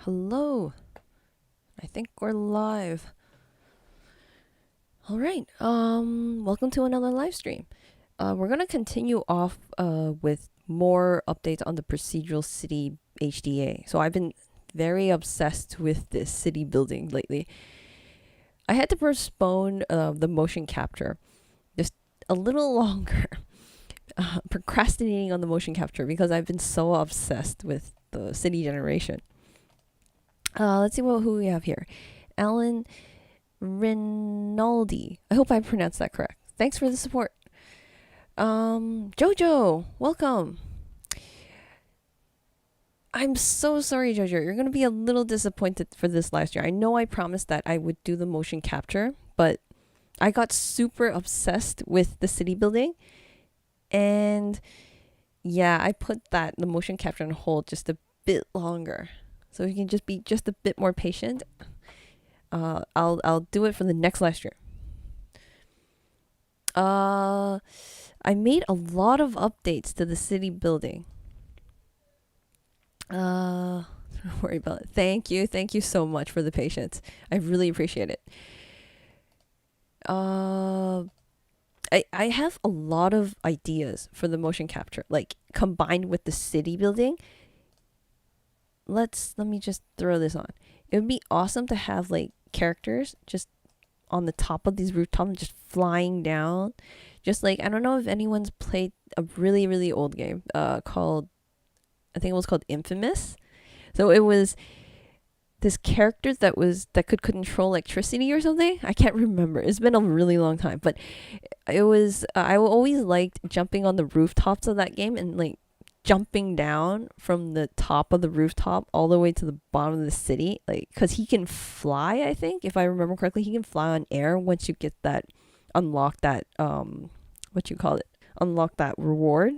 Hello. I think we're live. All right. Welcome to another live stream. We're gonna continue off with more updates on the procedural City HDA. So I've been very obsessed with this city building lately. I had to postpone the motion capture just a little longer, procrastinating on the motion capture because I've been so obsessed with the city generation. Let's see who we have here. Alan Rinaldi. I hope I pronounced that correct. Thanks for the support. Jojo, welcome. I'm so sorry, Jojo. You're going to be a little disappointed for this last year. I know I promised that I would do the motion capture, but I got super obsessed with the city building. And yeah, I put the motion capture on hold just a bit longer. So you can just be just a bit more patient. I'll do it for the next live stream. I made a lot of updates to the city building. Don't worry about it. Thank you so much for the patience. I really appreciate it. I have a lot of ideas for the motion capture, like combined with the city building. Let me just throw this on. It would be awesome to have like characters just on the top of these rooftops just flying down. Just like, I don't know if anyone's played a really, really old game called, I think it was called Infamous. So it was this character that could control electricity or something. I can't remember. It's been a really long time, but it was I always liked jumping on the rooftops of that game and like jumping down from the top of the rooftop all the way to the bottom of the city, like, because he can fly. I think, if I remember correctly, he can fly on air once you get that unlock that unlock that reward.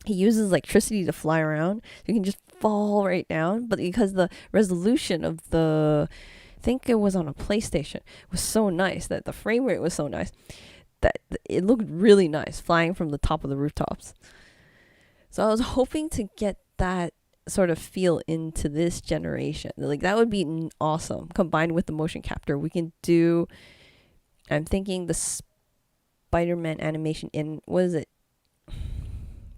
He uses electricity to fly around. You can just fall right down, but because the resolution of I think it was on a PlayStation, was so nice, that the frame rate was so nice that it looked really nice flying from the top of the rooftops. So I was hoping to get that sort of feel into this generation. Like, that would be awesome. Combined with the motion capture, we can do, I'm thinking the Spider-Man animation in, what is it?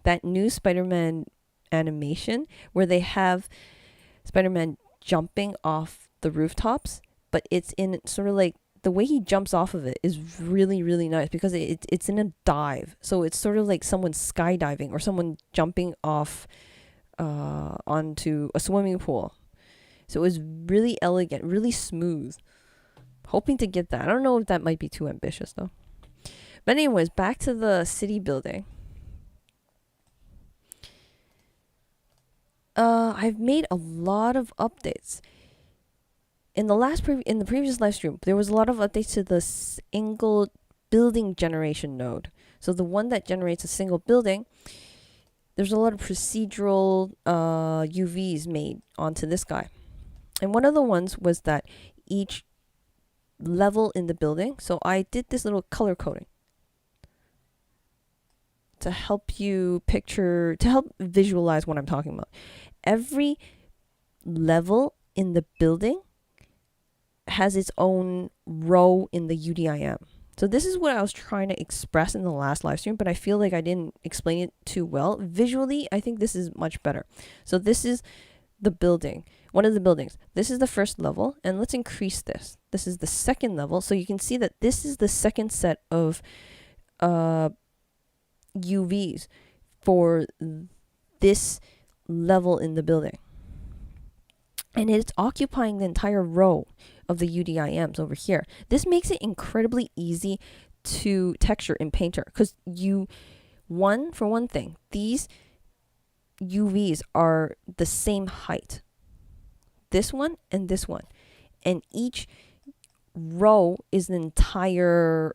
That new Spider-Man animation where they have Spider-Man jumping off the rooftops, but it's in sort of like, the way he jumps off of it is really, really nice because it's in a dive. So it's sort of like someone skydiving or someone jumping off onto a swimming pool. So it was really elegant, really smooth. Hoping to get that. I don't know if that might be too ambitious though. But anyways, back to the city building. I've made a lot of updates. In the previous live stream, there was a lot of updates to the single building generation node. So the one that generates a single building, there's a lot of procedural UVs made onto this guy. And one of the ones was that each level in the building, so I did this little color coding to help visualize what I'm talking about. Every level in the building has its own row in the UDIM. So this is what I was trying to express in the last live stream, but I feel like I didn't explain it too well. Visually, I think this is much better. So this is the building, one of the buildings. This is the first level, and let's increase this. This is the second level, so you can see that this is the second set of UVs for this level in the building. And it's occupying the entire row of the UDIMs over here. This makes it incredibly easy to texture in Painter because for one thing, these UVs are the same height. This one and this one. And each row is the entire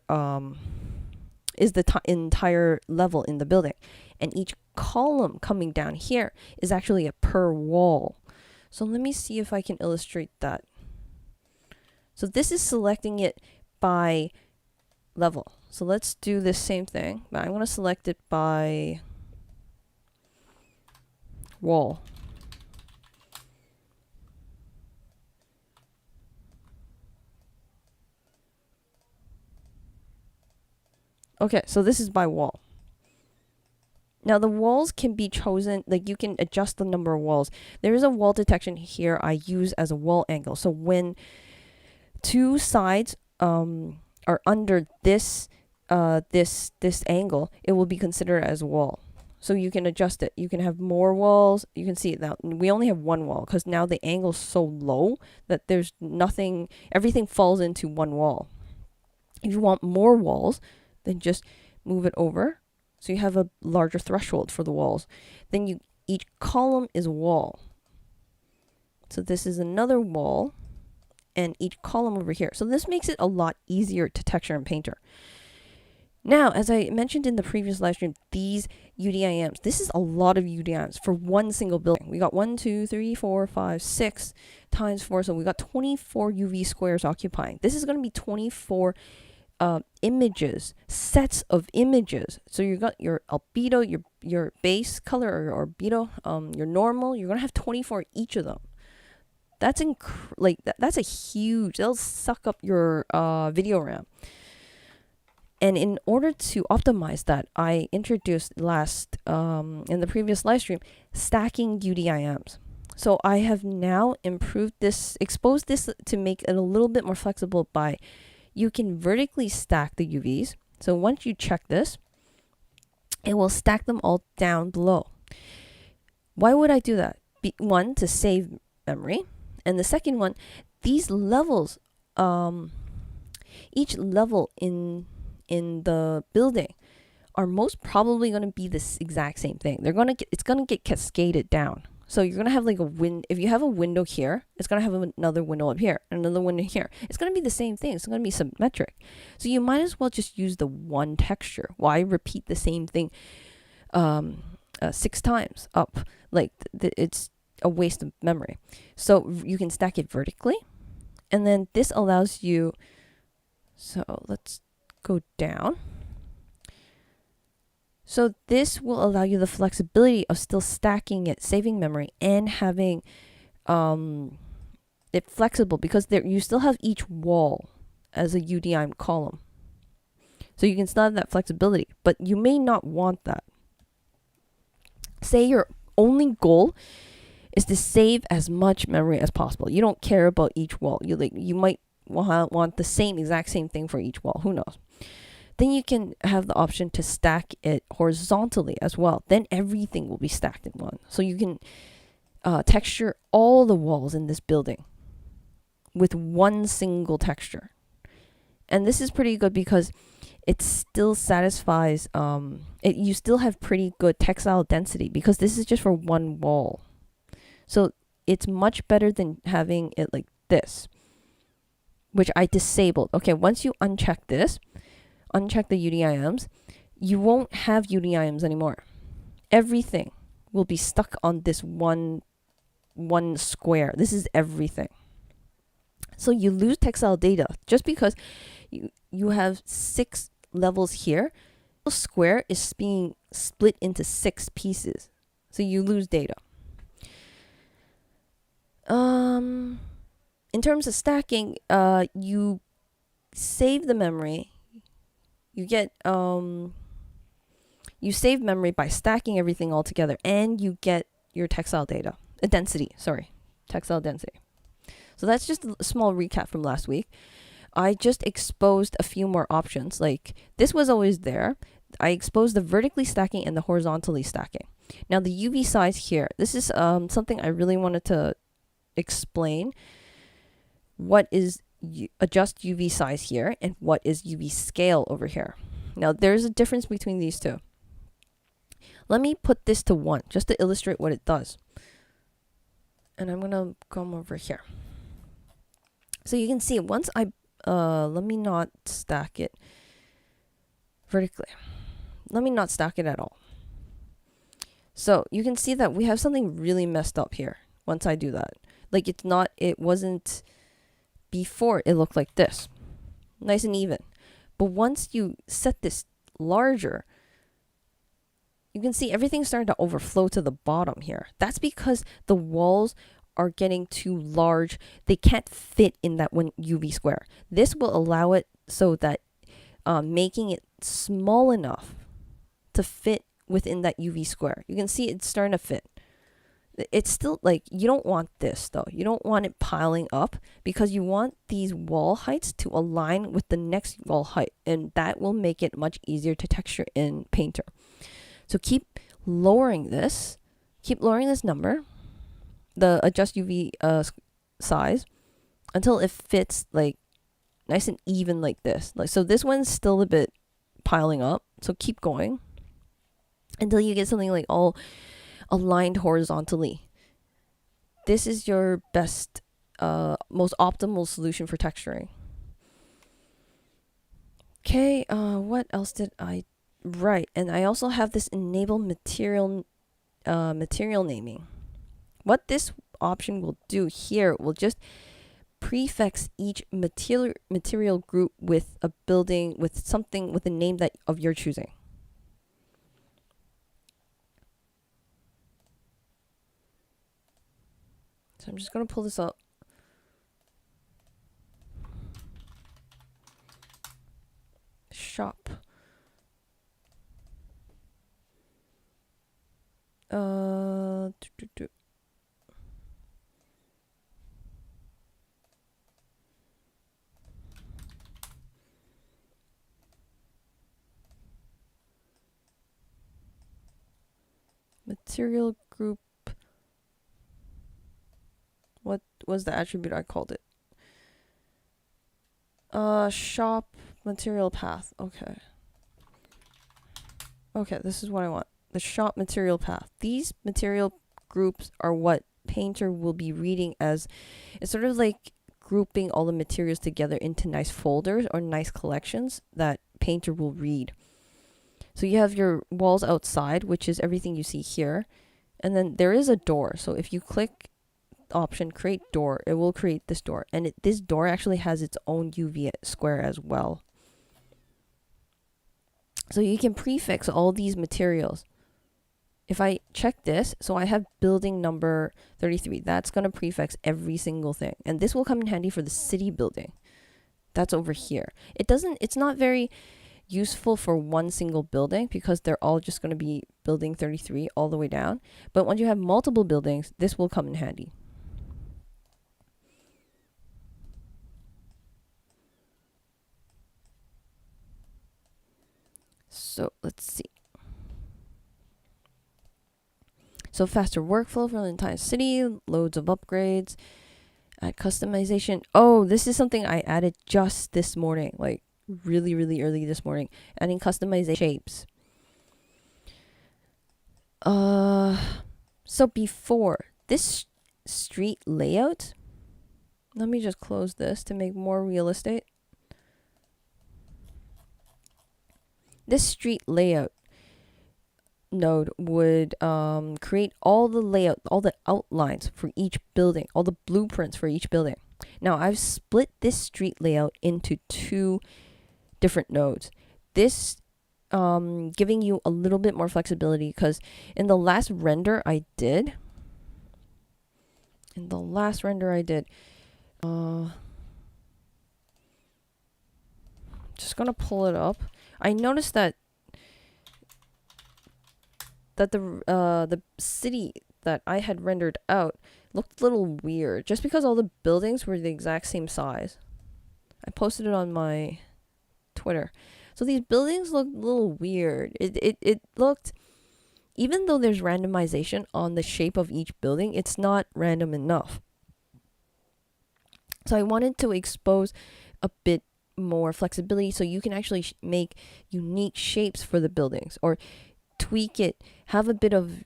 entire level in the building. And each column coming down here is actually a per wall. So let me see if I can illustrate that. So this is selecting it by level. So let's do the same thing. But I'm going to select it by wall. Okay, so this is by wall. Now the walls can be chosen, like you can adjust the number of walls. There is a wall detection here I use as a wall angle. So when two sides are under this this angle, it will be considered as a wall. So you can adjust it. You can have more walls. You can see it now. We only have one wall because now the angle's so low that there's nothing, everything falls into one wall. If you want more walls, then just move it over. So you have a larger threshold for the walls. Then each column is a wall. So this is another wall and each column over here. So this makes it a lot easier to texture in Painter. Now, as I mentioned in the previous live stream, these UDIMs, this is a lot of UDIMs for one single building. We got 1, 2, 3, 4, 5, 6 times 4. So we got 24 UV squares occupying. This is going to be 24 images, sets of images. So you got your albedo, your base color or albedo, your normal. You're going to have 24 each of them. That's that's a huge, they'll suck up your video RAM. And in order to optimize that, I introduced in the previous live stream, stacking UDIMs. So I have now exposed this to make it a little bit more flexible by, you can vertically stack the UVs. So once you check this, it will stack them all down below. Why would I do that? One, to save memory. And the second one, these levels, each level in the building are most probably going to be this exact same thing. It's going to get cascaded down. So you're going to have like if you have a window here, it's going to have another window up here, and another window here. It's going to be the same thing. It's going to be symmetric. So you might as well just use the one texture. Why repeat the same thing 6 times up? Like it's a waste of memory. So you can stack it vertically, and then this allows you, so let's go down. So this will allow you the flexibility of still stacking it, saving memory, and having it flexible, because you still have each wall as a UDIM column. So you can still have that flexibility, but you may not want that. Say your only goal is to save as much memory as possible. You don't care about each wall. You might want the exact same thing for each wall. Who knows? Then you can have the option to stack it horizontally as well. Then everything will be stacked in one. So you can texture all the walls in this building with one single texture. And this is pretty good because it still satisfies, you still have pretty good textile density because this is just for one wall. So it's much better than having it like this, which I disabled. Okay, once you uncheck this, uncheck the UDIMs, you won't have UDIMs anymore. Everything will be stuck on this one square. This is everything. So you lose textile data just because you have 6 levels here. The square is being split into 6 pieces. So you lose data. In terms of stacking, you save the memory. You get you save memory by stacking everything all together, and you get your textile data, textile density. So that's just a small recap from last week. I just exposed a few more options. Like this was always there. I exposed the vertically stacking and the horizontally stacking. Now the UV size here, this is something I really wanted to explain. What is adjust UV size here and what is UV scale over here. Now there's a difference between these two. Let me put this to 1 just to illustrate what it does. And I'm going to come over here. So you can see once I let me not stack it vertically. Let me not stack it at all. So you can see that we have something really messed up here once I do that. Like it wasn't before, it looked like this. Nice and even. But once you set this larger, you can see everything's starting to overflow to the bottom here. That's because the walls are getting too large. They can't fit in that one UV square. This will allow it so that making it small enough to fit within that UV square. You can see it's starting to fit. It's still like, you don't want this though. You don't want it piling up, because you want these wall heights to align with the next wall height, and that will make it much easier to texture in Painter. So keep lowering this number, the adjust UV size, until it fits like nice and even like this. Like, so this one's still a bit piling up, so keep going until you get something like all aligned horizontally. This is your best, most optimal solution for texturing. Okay, what else did I write? And I also have this enable material naming. What this option will do here will just prefix each material group with a building, with something, with a name that of your choosing. So I'm just going to pull this up. Shop. Material group. What was the attribute I called it? Shop material path. Okay. Okay, this is what I want. The shop material path. These material groups are what Painter will be reading as, it's sort of like grouping all the materials together into nice folders or nice collections that Painter will read. So you have your walls outside, which is everything you see here. And then there is a door. So if you click option create door, it will create this door, and this door actually has its own UV square as well. So you can prefix all these materials. If I check this, so I have building number 33, that's going to prefix every single thing, and this will come in handy for the city building that's over here. It's not very useful for one single building, because they're all just going to be building 33 all the way down, but when you have multiple buildings, this will come in handy. So let's see. So faster workflow for the entire city, loads of upgrades, add customization. Oh, this is something I added just this morning, like really, really early this morning. Adding customization shapes. So before this street layout, let me just close this to make more real estate. This street layout node would create all the layout, all the outlines for each building, all the blueprints for each building. Now I've split this street layout into two different nodes. This giving you a little bit more flexibility, because in the last render I did, just gonna pull it up. I noticed that the city that I had rendered out looked a little weird, just because all the buildings were the exact same size. I posted it on my Twitter. So these buildings looked a little weird. It looked, even though there's randomization on the shape of each building, it's not random enough. So I wanted to expose a bit more flexibility, so you can actually make unique shapes for the buildings, or tweak it, have a bit of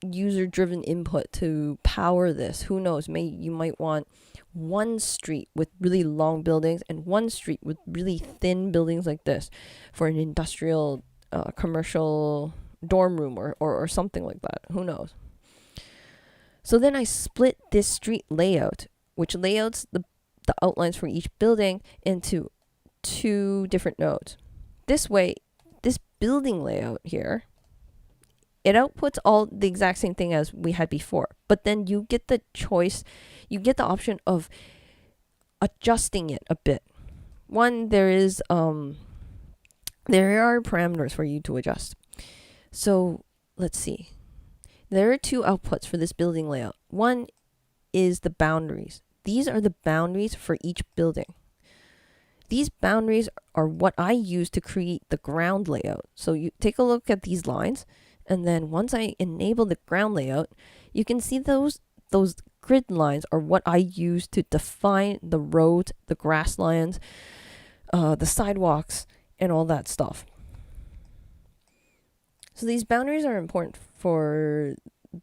user-driven input to power this. Who knows, you might want one street with really long buildings and one street with really thin buildings like this for an industrial commercial dorm room or something like that. Who knows? So then I split this street layout, which layouts the outlines for each building, into two different nodes. This way, this building layout here, it outputs all the exact same thing as we had before, but then you get the choice, you get the option of adjusting it a bit. One, there is a there are parameters for you to adjust. So let's see. There are two outputs for this building layout. One is the boundaries. These are the boundaries for each building. These boundaries are what I use to create the ground layout. So you take a look at these lines, and then once I enable the ground layout, you can see those grid lines are what I use to define the roads, the grass lines, the sidewalks, and all that stuff. So these boundaries are important for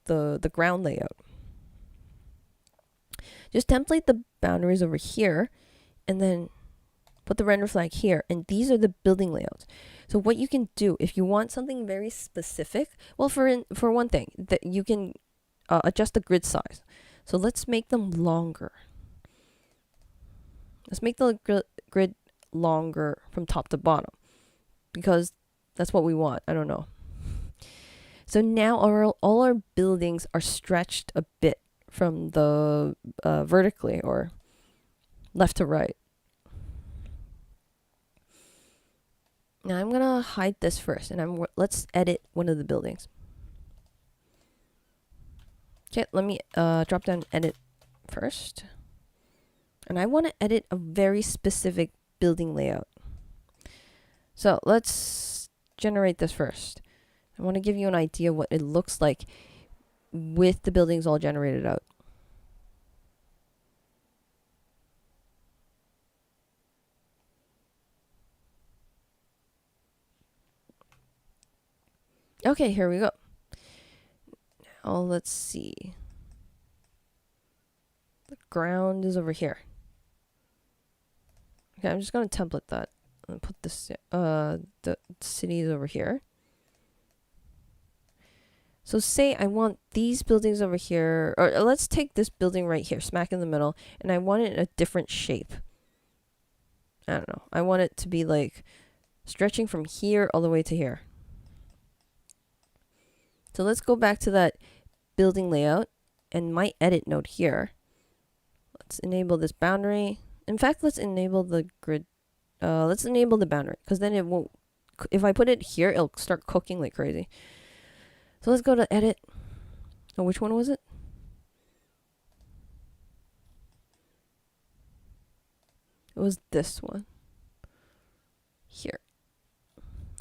the ground layout. Just template the boundaries over here, and then put the render flag here, and these are the building layouts. So what you can do if you want something very specific, well, for one thing, that you can adjust the grid size. So let's make them longer. Let's make the grid longer from top to bottom, because that's what we want. I don't know. So now all our buildings are stretched a bit from the vertically or left to right. Now I'm gonna hide this first, and let's edit one of the buildings. Okay, let me drop down edit first, and I want to edit a very specific building layout. So let's generate this first. I want to give you an idea what it looks like with the buildings all generated out. Okay, here we go. Now let's see. The ground is over here. Okay, I'm just gonna template that and put this the city is over here. So say I want these buildings over here, or let's take this building right here, smack in the middle, and I want it in a different shape. I don't know. I want it to be like stretching from here all the way to here. So let's go back to that building layout and my edit node here. Let's enable this boundary. In fact, let's enable the grid. Let's enable the boundary, because then it won't, if I put it here, it'll start cooking like crazy. So let's go to edit. Oh, which one was it? It was this one. Here.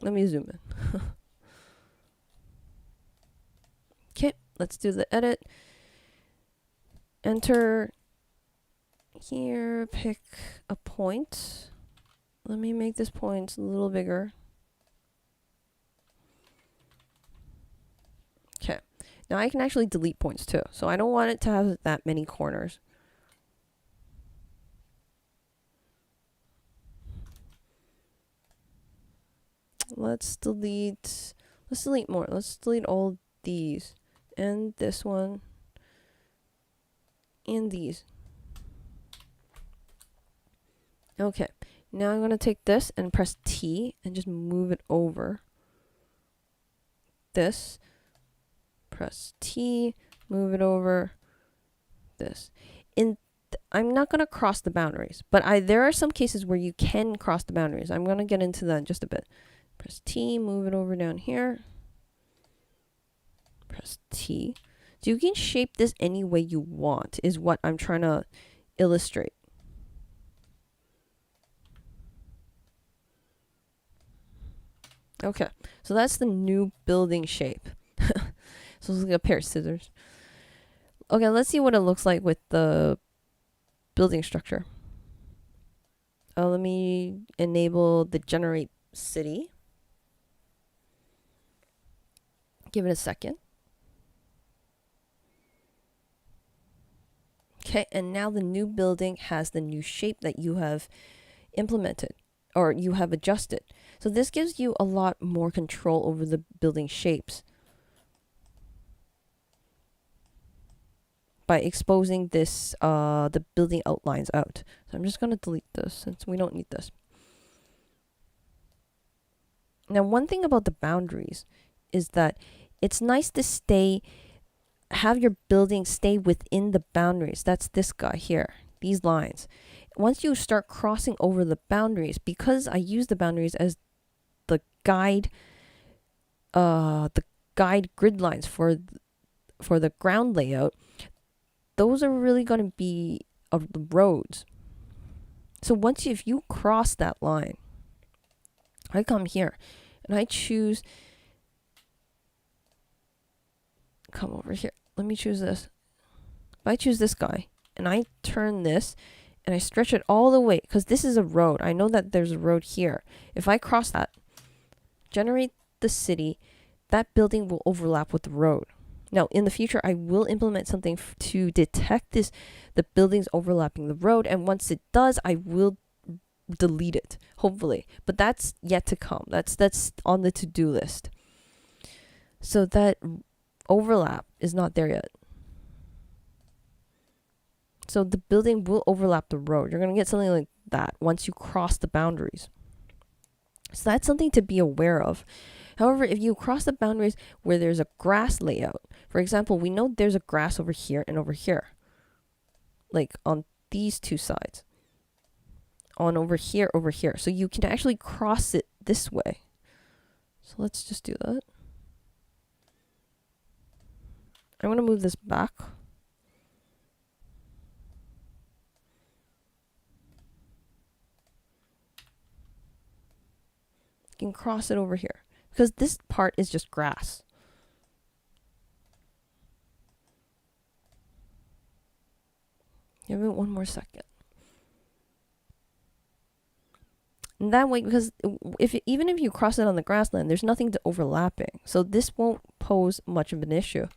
Let me zoom in. Okay, let's do the edit. Enter here, pick a point. Let me make this point a little bigger. Okay, now I can actually delete points too, so I don't want it to have that many corners. Let's delete more. Let's delete all these, and this one, and these. Okay, now I'm going to take this and press T and just move it over. This, press T, move it over. This. I'm not going to cross the boundaries, but there are some cases where you can cross the boundaries. I'm going to get into that in just a bit. Press T, move it over down here. Press T. So you can shape this any way you want, is what I'm trying to illustrate. Okay, so that's the new building shape. So it's like a pair of scissors. Okay, let's see what it looks like with the building structure. Let me enable the generate city. Give it a second. Okay, and now the new building has the new shape that you have implemented or you have adjusted. So this gives you a lot more control over the building shapes by exposing this the building outlines out. So I'm just going to delete this since we don't need this. Now, one thing about the boundaries is that it's nice to have your building stay within the boundaries. That's this guy here, these lines. Once you start crossing over the boundaries, because I use the boundaries as the guide grid lines for the ground layout, those are really going to be of the roads. So if you cross that line, I come here and I choose, come over here, let me choose this. If I choose this guy and I turn this and I stretch it all the way, because this is a road, I know that there's a road here. If I cross that, generate the city, that building will overlap with the road. Now, in the future, I will implement something to detect the buildings overlapping the road, and once it does, I will delete it, hopefully. But that's yet to come. That's on the to-do list. So that overlap is not there yet. So the building will overlap the road. You're going to get something like that once you cross the boundaries. So that's something to be aware of. However, if you cross the boundaries where there's a grass layout, for example, we know there's a grass over here and over here, like on these two sides, on over here, over here. So you can actually cross it this way. So let's just do that. I'm going to move this back. You can cross it over here because this part is just grass. Give it one more second. And that way, because even if you cross it on the grassland, there's nothing to overlapping. So this won't pose much of an issue.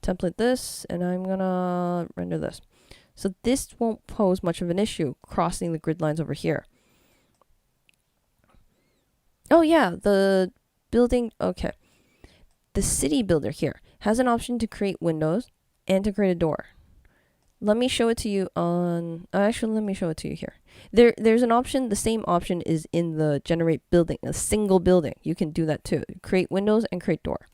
Template this, and I'm gonna render this. So this won't pose much of an issue crossing the grid lines over here. Oh yeah, the building, okay. The city builder here has an option to create windows and to create a door. Let me show it to you on, actually let me show it to you here. There's an option, the same option is in the generate building, a single building. You can do that too. Create windows and create door.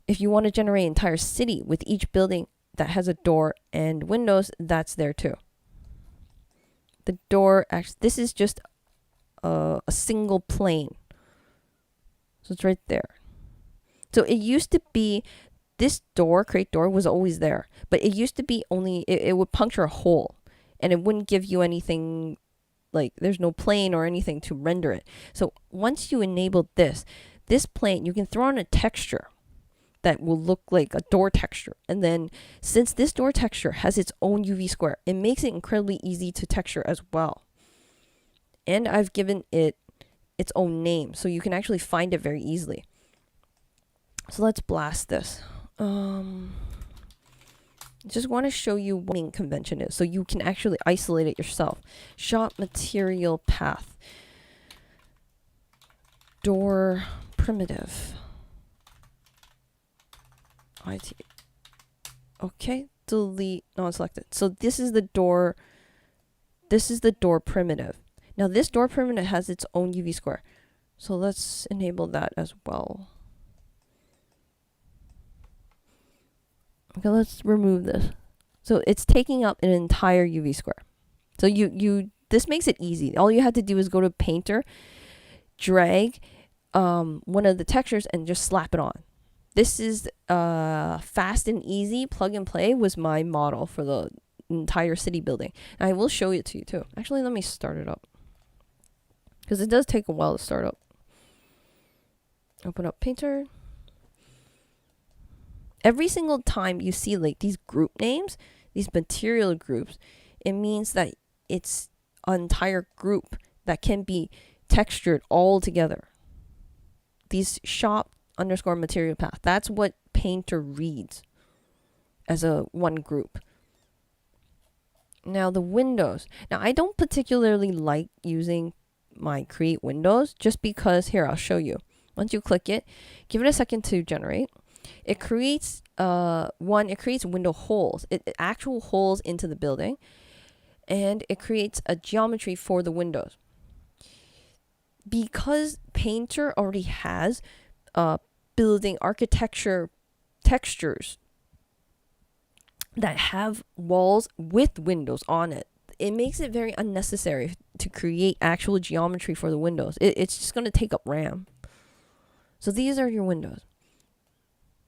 If you want to generate an entire city with each building that has a door and windows, that's there too. The door, actually, this is just a single plane. So it's right there. So it used to be, this door, create door, was always there. But it used to be only, it would puncture a hole. And it wouldn't give you anything, like there's no plane or anything to render it. So once you enable this plane, you can throw on a texture that will look like a door texture. And then since this door texture has its own UV square, it makes it incredibly easy to texture as well. And I've given it its own name, so you can actually find it very easily. So let's blast this. Just want to show you what naming convention is, so you can actually isolate it yourself. Shot material path. Door primitive. IT. Okay, delete, not selected. So this is the door. This is the door primitive. Now this door primitive has its own UV square. So let's enable that as well. Okay, let's remove this. So it's taking up an entire UV square. So this makes it easy. All you have to do is go to Painter, drag one of the textures and just slap it on. This is fast and easy. Plug and play was my model for the entire city building. And I will show it to you too. Actually, let me start it up, because it does take a while to start up. Open up Painter. Every single time you see like these group names, these material groups, it means that it's an entire group that can be textured all together. These shop _ material path, that's what Painter reads as a one group. Now the windows. Now I don't particularly like using my create windows, just because, here, I'll show you. Once you click it, give it a second to generate. It creates it creates window holes, actual holes into the building, and it creates a geometry for the windows. Because Painter already has building architecture textures that have walls with windows on it, it makes it very unnecessary to create actual geometry for the windows. It's just going to take up RAM. So these are your windows.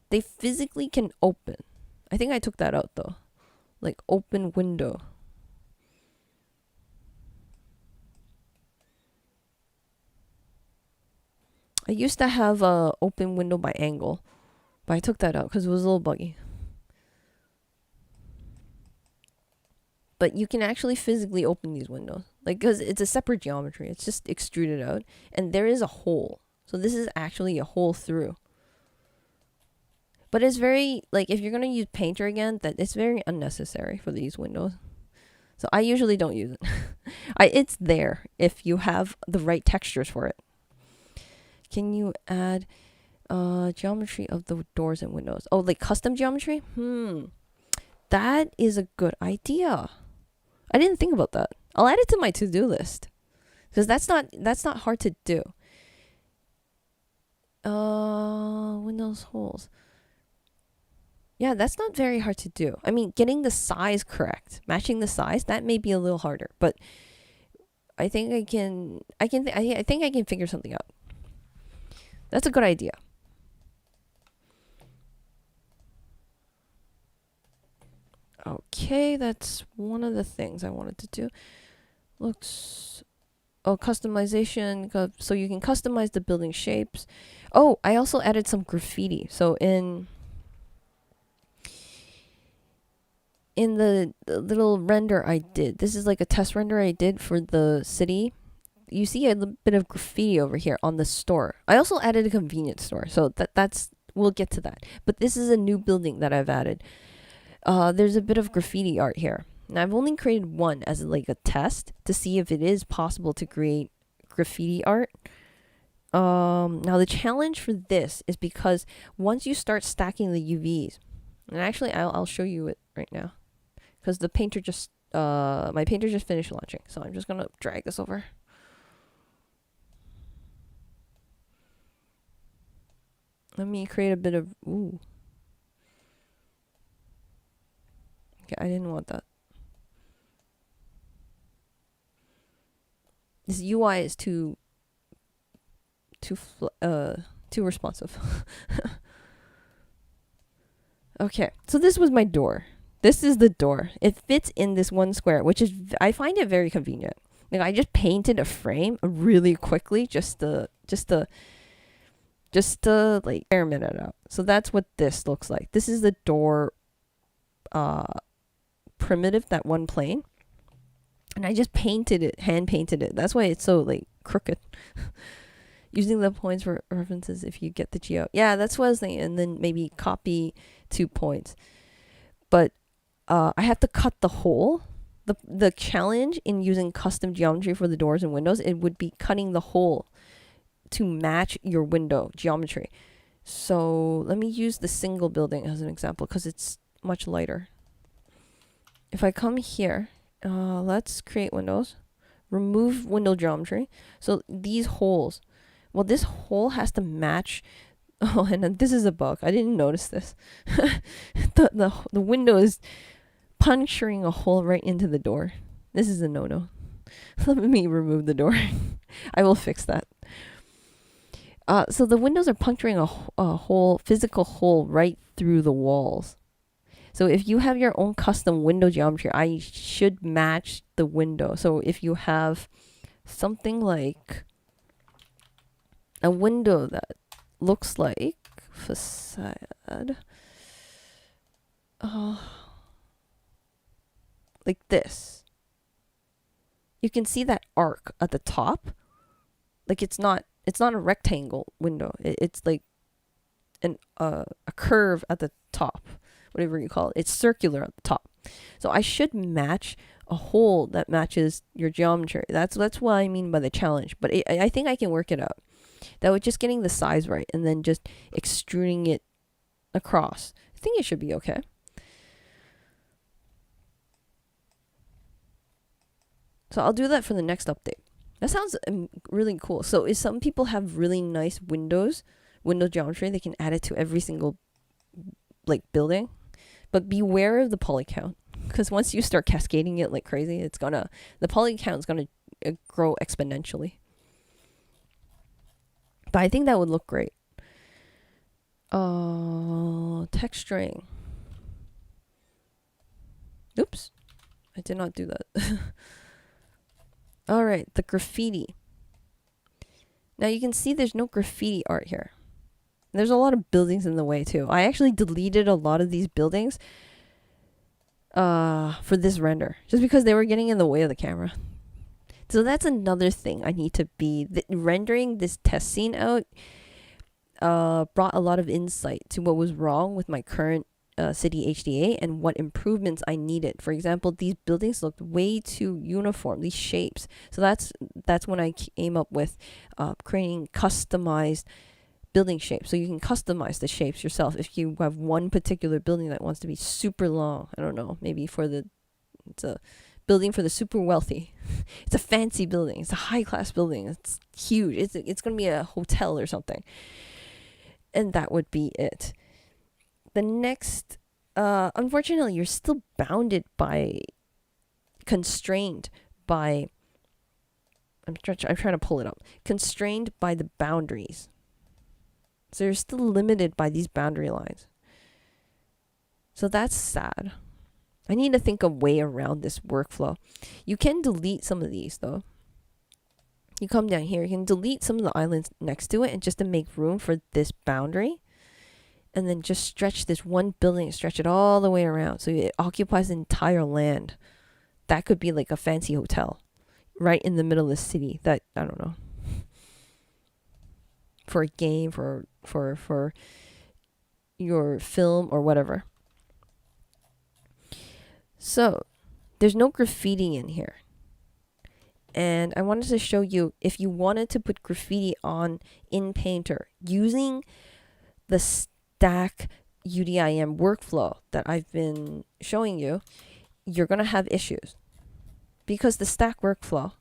They physically can open. I think I took that out though. Like open window. I used to have a open window by angle, but I took that out because it was a little buggy. But you can actually physically open these windows, like, because it's a separate geometry. It's just extruded out, and there is a hole. So this is actually a hole through. But it's very, like, if you're gonna use Painter again, that it's very unnecessary for these windows. So I usually don't use it. It's there if you have the right textures for it. Can you add geometry of the doors and windows? Oh, like custom geometry? That is a good idea. I didn't think about that. I'll add it to my to-do list. Because that's not hard to do. Windows holes. Yeah, that's not very hard to do. I mean, getting the size correct, matching the size, that may be a little harder, but I think I can figure something out. That's a good idea. Okay, that's one of the things I wanted to do. Customization, so you can customize the building shapes. Oh, I also added some graffiti. So in the little render I did, this is like a test render I did for the city. You see a little bit of graffiti over here on the store. I also added a convenience store, so that's we'll get to that. But this is a new building that I've added. There's a bit of graffiti art here. And I've only created one as like a test to see if it is possible to create graffiti art. Now the challenge for this is because once you start stacking the UVs, and actually I'll show you it right now, because the painter just my painter just finished launching, so I'm just gonna drag this over. Let me create a bit of ooh. Okay, I didn't want that. This UI is too responsive. Okay, so this was my door. This is the door. It fits in this one square, which is I find it very convenient. Like I just painted a frame really quickly just to like experiment it out. So that's what this looks like. This is the door primitive, that one plane. And I just painted it, hand painted it. That's why it's so like crooked. Using the points for references if you get the geo. Yeah, that's what I was thinking. And then maybe copy 2 points. But I have to cut the hole. The challenge in using custom geometry for the doors and windows, it would be cutting the hole to match your window geometry. So let me use the single building as an example because it's much lighter. If I come here, let's create windows, remove window geometry. So these holes, well, this hole has to match. Oh, and this is a bug. I didn't notice this. the window is puncturing a hole right into the door. This is a no-no. Let me remove the door. I will fix that. So the windows are puncturing a hole, physical hole right through the walls. So if you have your own custom window geometry, I should match the window. So if you have something like a window that looks like facade, like this, you can see that arc at the top. Like it's not a rectangle window. It's like a curve at the top. Whatever you call it. It's circular at the top. So I should match a hole that matches your geometry. That's what I mean by the challenge. But I think I can work it out. That was just getting the size right and then just extruding it across. I think it should be okay. So I'll do that for the next update. That sounds really cool. So if some people have really nice window geometry, they can add it to every single like building. But beware of the poly count. because once you start cascading it like crazy, the poly count is gonna grow exponentially. But I think that would look great. Texturing. Oops, I did not do that. All right, the graffiti. Now you can see there's no graffiti art here. There's a lot of buildings in the way too. I actually deleted a lot of these buildings for this render, just because they were getting in the way of the camera. So that's another thing I need to be rendering this test scene out. Brought a lot of insight to what was wrong with my current City HDA and what improvements I needed. For example, these buildings looked way too uniform, these shapes. So that's when I came up with creating customized building shapes. So you can customize the shapes yourself if you have one particular building that wants to be super long. I don't know, maybe it's a building for the super wealthy. It's a fancy building. It's a high class building. It's huge. It's going to be a hotel or something. And that would be it. The next, unfortunately, you're still constrained by, I'm trying to pull it up, constrained by the boundaries. So you're still limited by these boundary lines. So that's sad. I need to think a way around this workflow. You can delete some of these though. You come down here, you can delete some of the islands next to it and just to make room for this boundary. And then just stretch this one building, stretch it all the way around. So it occupies the entire land. That could be like a fancy hotel right in the middle of the city that, I don't know, for a game, for your film or whatever. So there's no graffiti in here. And I wanted to show you, if you wanted to put graffiti on in Painter using the stack UDIM workflow that I've been showing you, you're going to have issues. Because the stack workflow,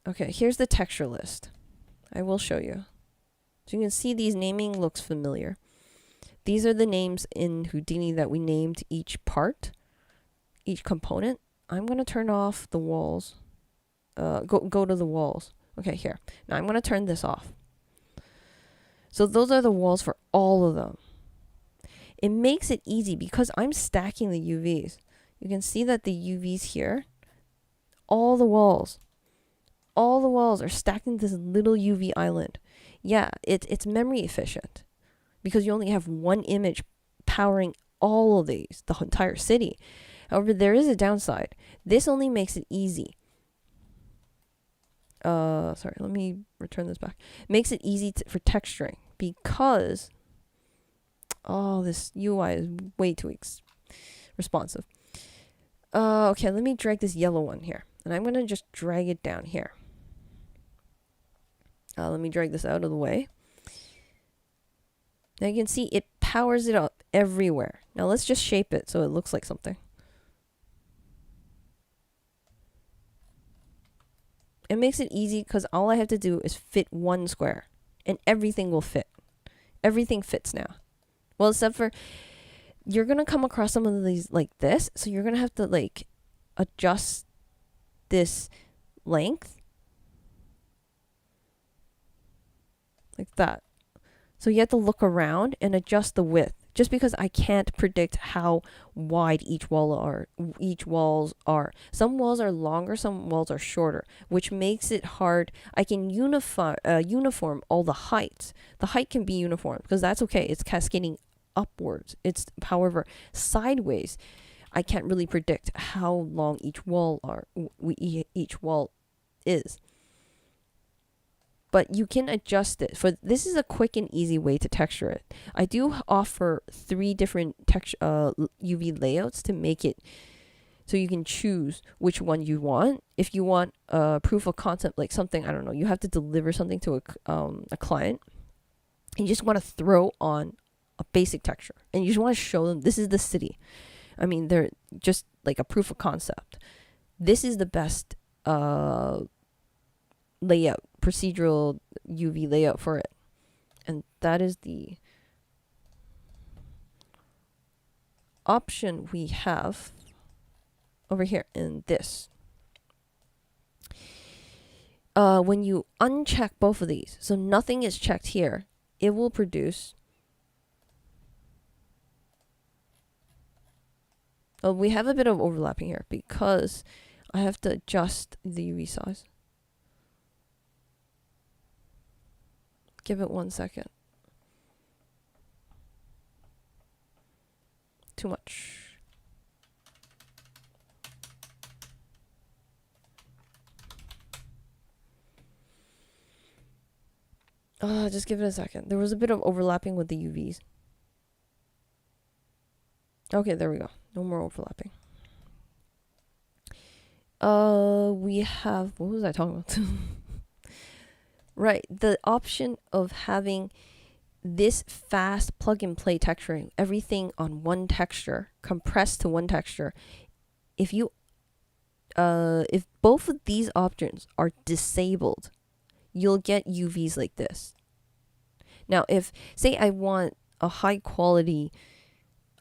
okay, here's the texture list. I will show you. So you can see these naming looks familiar. These are the names in Houdini that we named each part, each component. I'm going to turn off the walls. Go to the walls. Okay, here. Now I'm going to turn this off. So those are the walls for all of them. It makes it easy because I'm stacking the UVs. You can see that the UVs here, all the walls are stacked in this little UV island. Yeah, it's memory efficient because you only have one image powering all of these, the entire city. However, there is a downside. This only makes it easy. Sorry, let me return this back. Makes it easy for texturing because this UI is way too responsive. Okay, let me drag this yellow one here. And I'm going to just drag it down here. Let me drag this out of the way. Now you can see it powers it up everywhere. Now let's just shape it so it looks like something. It makes it easy because all I have to do is fit one square. And everything will fit. Everything fits now. Well, except for you're going to come across some of these like this. So you're going to have to like adjust this length. Like that. So you have to look around and adjust the width. Just because I can't predict how wide each walls are. Some walls are longer, some walls are shorter, which makes it hard. I can uniform all the heights. The height can be uniform because that's okay. It's cascading upwards. However, sideways, I can't really predict how long each wall is. But you can adjust it. This is a quick and easy way to texture it. I do offer 3 different UV layouts to make it so you can choose which one you want. If you want a proof of concept, like something, I don't know, you have to deliver something to a client. And you just want to throw on a basic texture. And you just want to show them this is the city. I mean, they're just like a proof of concept. This is the best layout, procedural UV layout for it. And that is the option we have over here in this, when you uncheck both of these, so nothing is checked here, it will produce. Well, we have a bit of overlapping here because I have to adjust the UV size. Give it 1 second. Too much. Just give it a second. There was a bit of overlapping with the UVs. Okay, there we go. No more overlapping. We have, what was I talking about? Right, the option of having this fast plug and play texturing, everything on one texture, compressed to one texture. If both of these options are disabled, you'll get UVs like this. Now, if, say I want a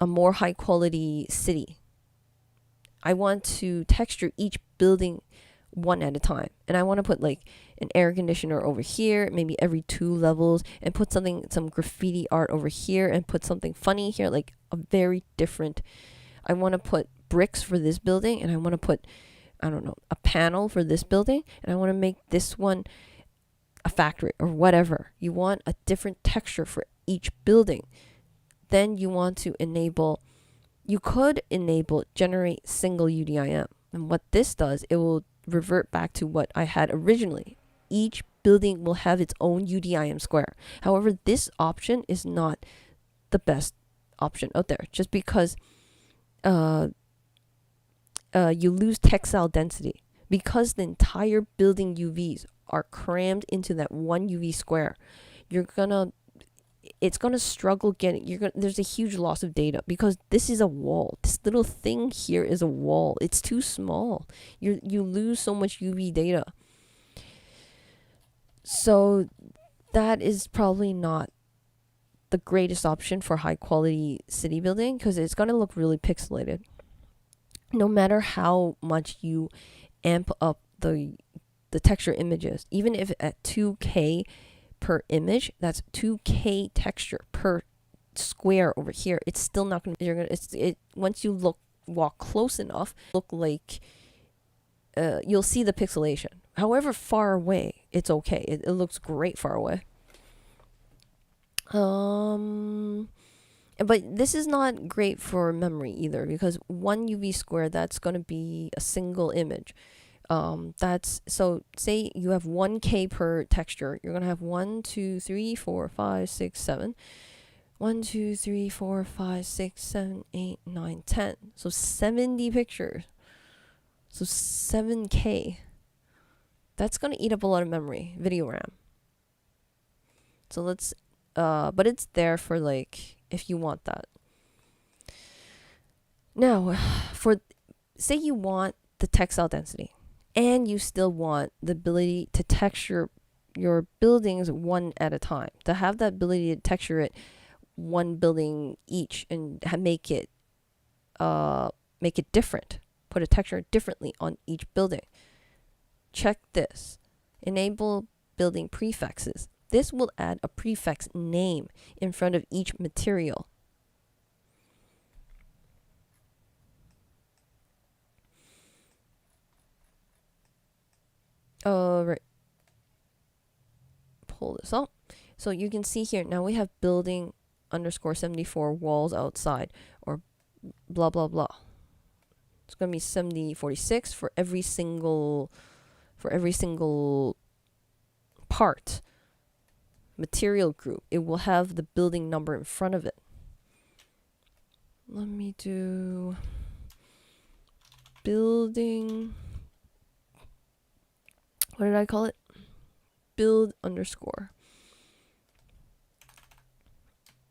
more high quality city, I want to texture each building one at a time, and I want to put like an air conditioner over here, maybe every 2 levels, and put some graffiti art over here, and put something funny here, like a very different. I want to put bricks for this building, and I want to put, I don't know, a panel for this building, and I want to make this one a factory or whatever. You want a different texture for each building. Then you want to enable, you could enable generate single UDIM. And what this does, it will revert back to what I had originally. Each building will have its own UDIM square. However, this option is not the best option out there, just because you lose textile density. Because the entire building UVs are crammed into that one UV square, it's gonna struggle getting, there's a huge loss of data, because this is a wall. This little thing here is a wall. It's too small. You lose so much UV data. So that is probably not the greatest option for high quality city building, because it's gonna look really pixelated. No matter how much you amp up the texture images, even if at 2K per image, that's 2K texture per square over here, it's still not gonna, once you walk close enough, look like you'll see the pixelation. However far away, it's okay. It looks great far away. But this is not great for memory either, because one UV square, that's going to be a single image. So say you have 1K per texture, you're going to have 1, 2, 3, 4, 5, 6, 7. 1, 2, 3, 4, 5, 6, 7, 8, 9, 10. So 70 pictures. So 7K. That's going to eat up a lot of memory, video RAM. So let's, but it's there for like, if you want that. Now, say you want the textile density, and you still want the ability to texture your buildings one at a time, to have that ability to texture it one building each, and make it different, put a texture differently on each building. Check this. Enable building prefixes. This will add a prefix name in front of each material. Right. Pull this up. So you can see here, now we have building underscore 74 walls outside, or blah, blah, blah. It's going to be 7046 for every single part. Material group, it will have the building number in front of it. Let me do building, what did I call it? Build underscore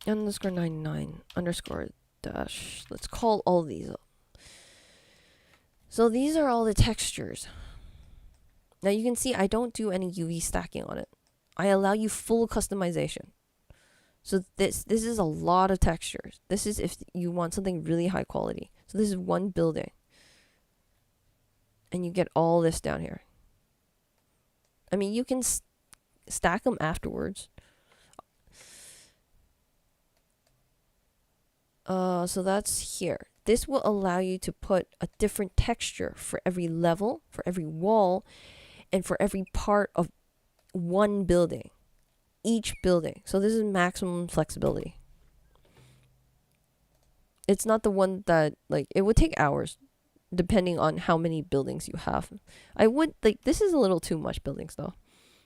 99 underscore dash. Let's call all these up. So these are all the textures. Now you can see I don't do any UV stacking on it. I allow you full customization. So this is a lot of textures. This is if you want something really high quality. So this is one building. And you get all this down here. I mean, you can stack them afterwards. So that's here. This will allow you to put a different texture for every level, for every wall, and for every part of one building. Each building. So this is maximum flexibility. It's not the one that, like, it would take hours depending on how many buildings you have. I would, like, this is a little too much buildings though.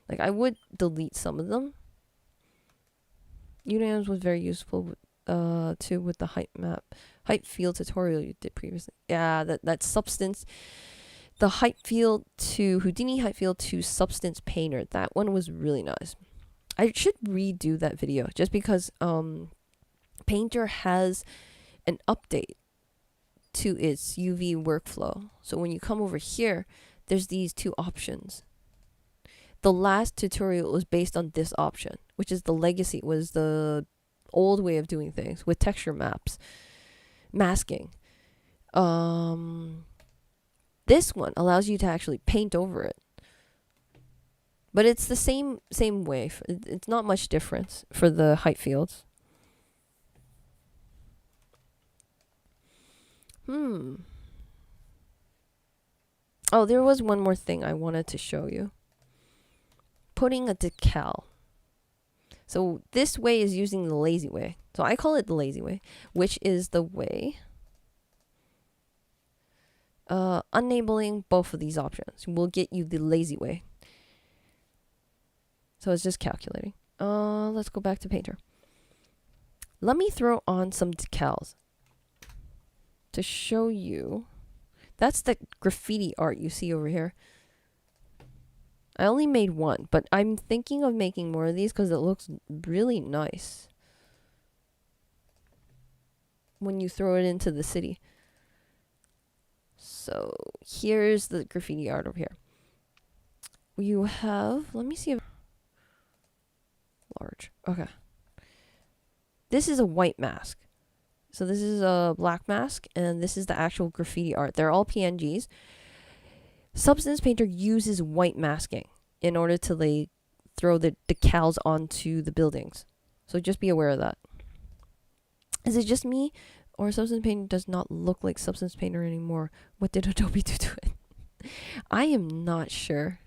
Like, I would delete some of them. Udim was very useful too with the height field tutorial you did previously. Yeah, that substance, the height field to Houdini height field to substance painter. That one was really nice. I should redo that video just because Painter has an update to its UV workflow. So when you come over here, there's these two options. The last tutorial was based on this option, which is the legacy, was the old way of doing things with texture maps, masking. This one allows you to actually paint over it. But it's the same way. It's not much difference for the height fields. Oh, there was one more thing I wanted to show you. Putting a decal. So this way is using the lazy way. So I call it the lazy way, which is the way enabling both of these options will get you the lazy way. So it's just calculating. Let's go back to Painter. Let me throw on some decals to show you. That's the graffiti art you see over here. I only made one, but I'm thinking of making more of these because it looks really nice when you throw it into the city. So here's the graffiti art over here. You have, let me see if large. Okay. This is a white mask. So this is a black mask, and this is the actual graffiti art. They're all PNGs. Substance Painter uses white masking in order to throw the decals onto the buildings. So just be aware of that. Is it just me, or Substance Painter does not look like Substance Painter anymore? What did Adobe do to it? I am not sure.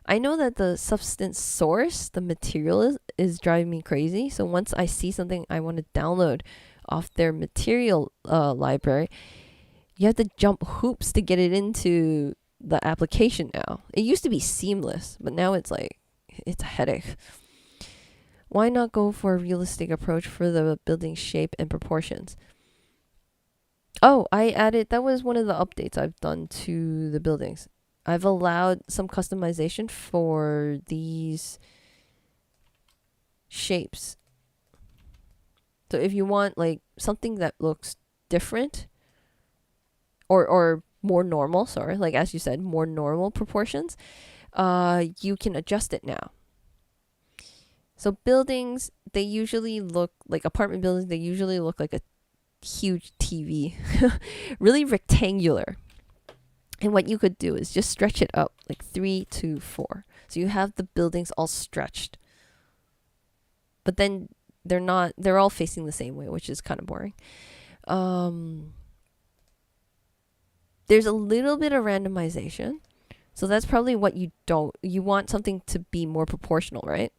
I know that the substance source, the material, is driving me crazy. So once I see something I want to download off their material library, you have to jump hoops to get it into the application now. It used to be seamless, but now it's like, it's a headache. Why not go for a realistic approach for the building shape and proportions? Oh, I added, that was one of the updates I've done to the buildings. I've allowed some customization for these shapes. So if you want like something that looks different or more normal, sorry, like as you said, more normal proportions, you can adjust it now. So buildings, they usually look like apartment buildings, they usually look like a huge TV, really rectangular. And what you could do is just stretch it up like 3 to 4. So you have the buildings all stretched. But then they're all facing the same way, which is kind of boring. There's a little bit of randomization. So that's probably what you want something to be more proportional, right?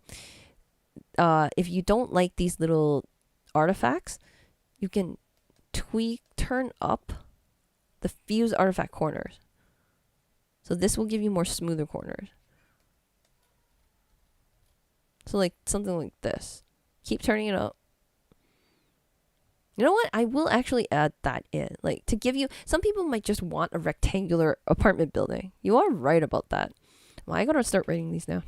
If you don't like these little artifacts, you can turn up the fuse artifact corners. So this will give you more smoother corners. So like something like this. Keep turning it up. You know what? I will actually add that in. Like to give you, some people might just want a rectangular apartment building. You are right about that. Well, I gotta start writing these down.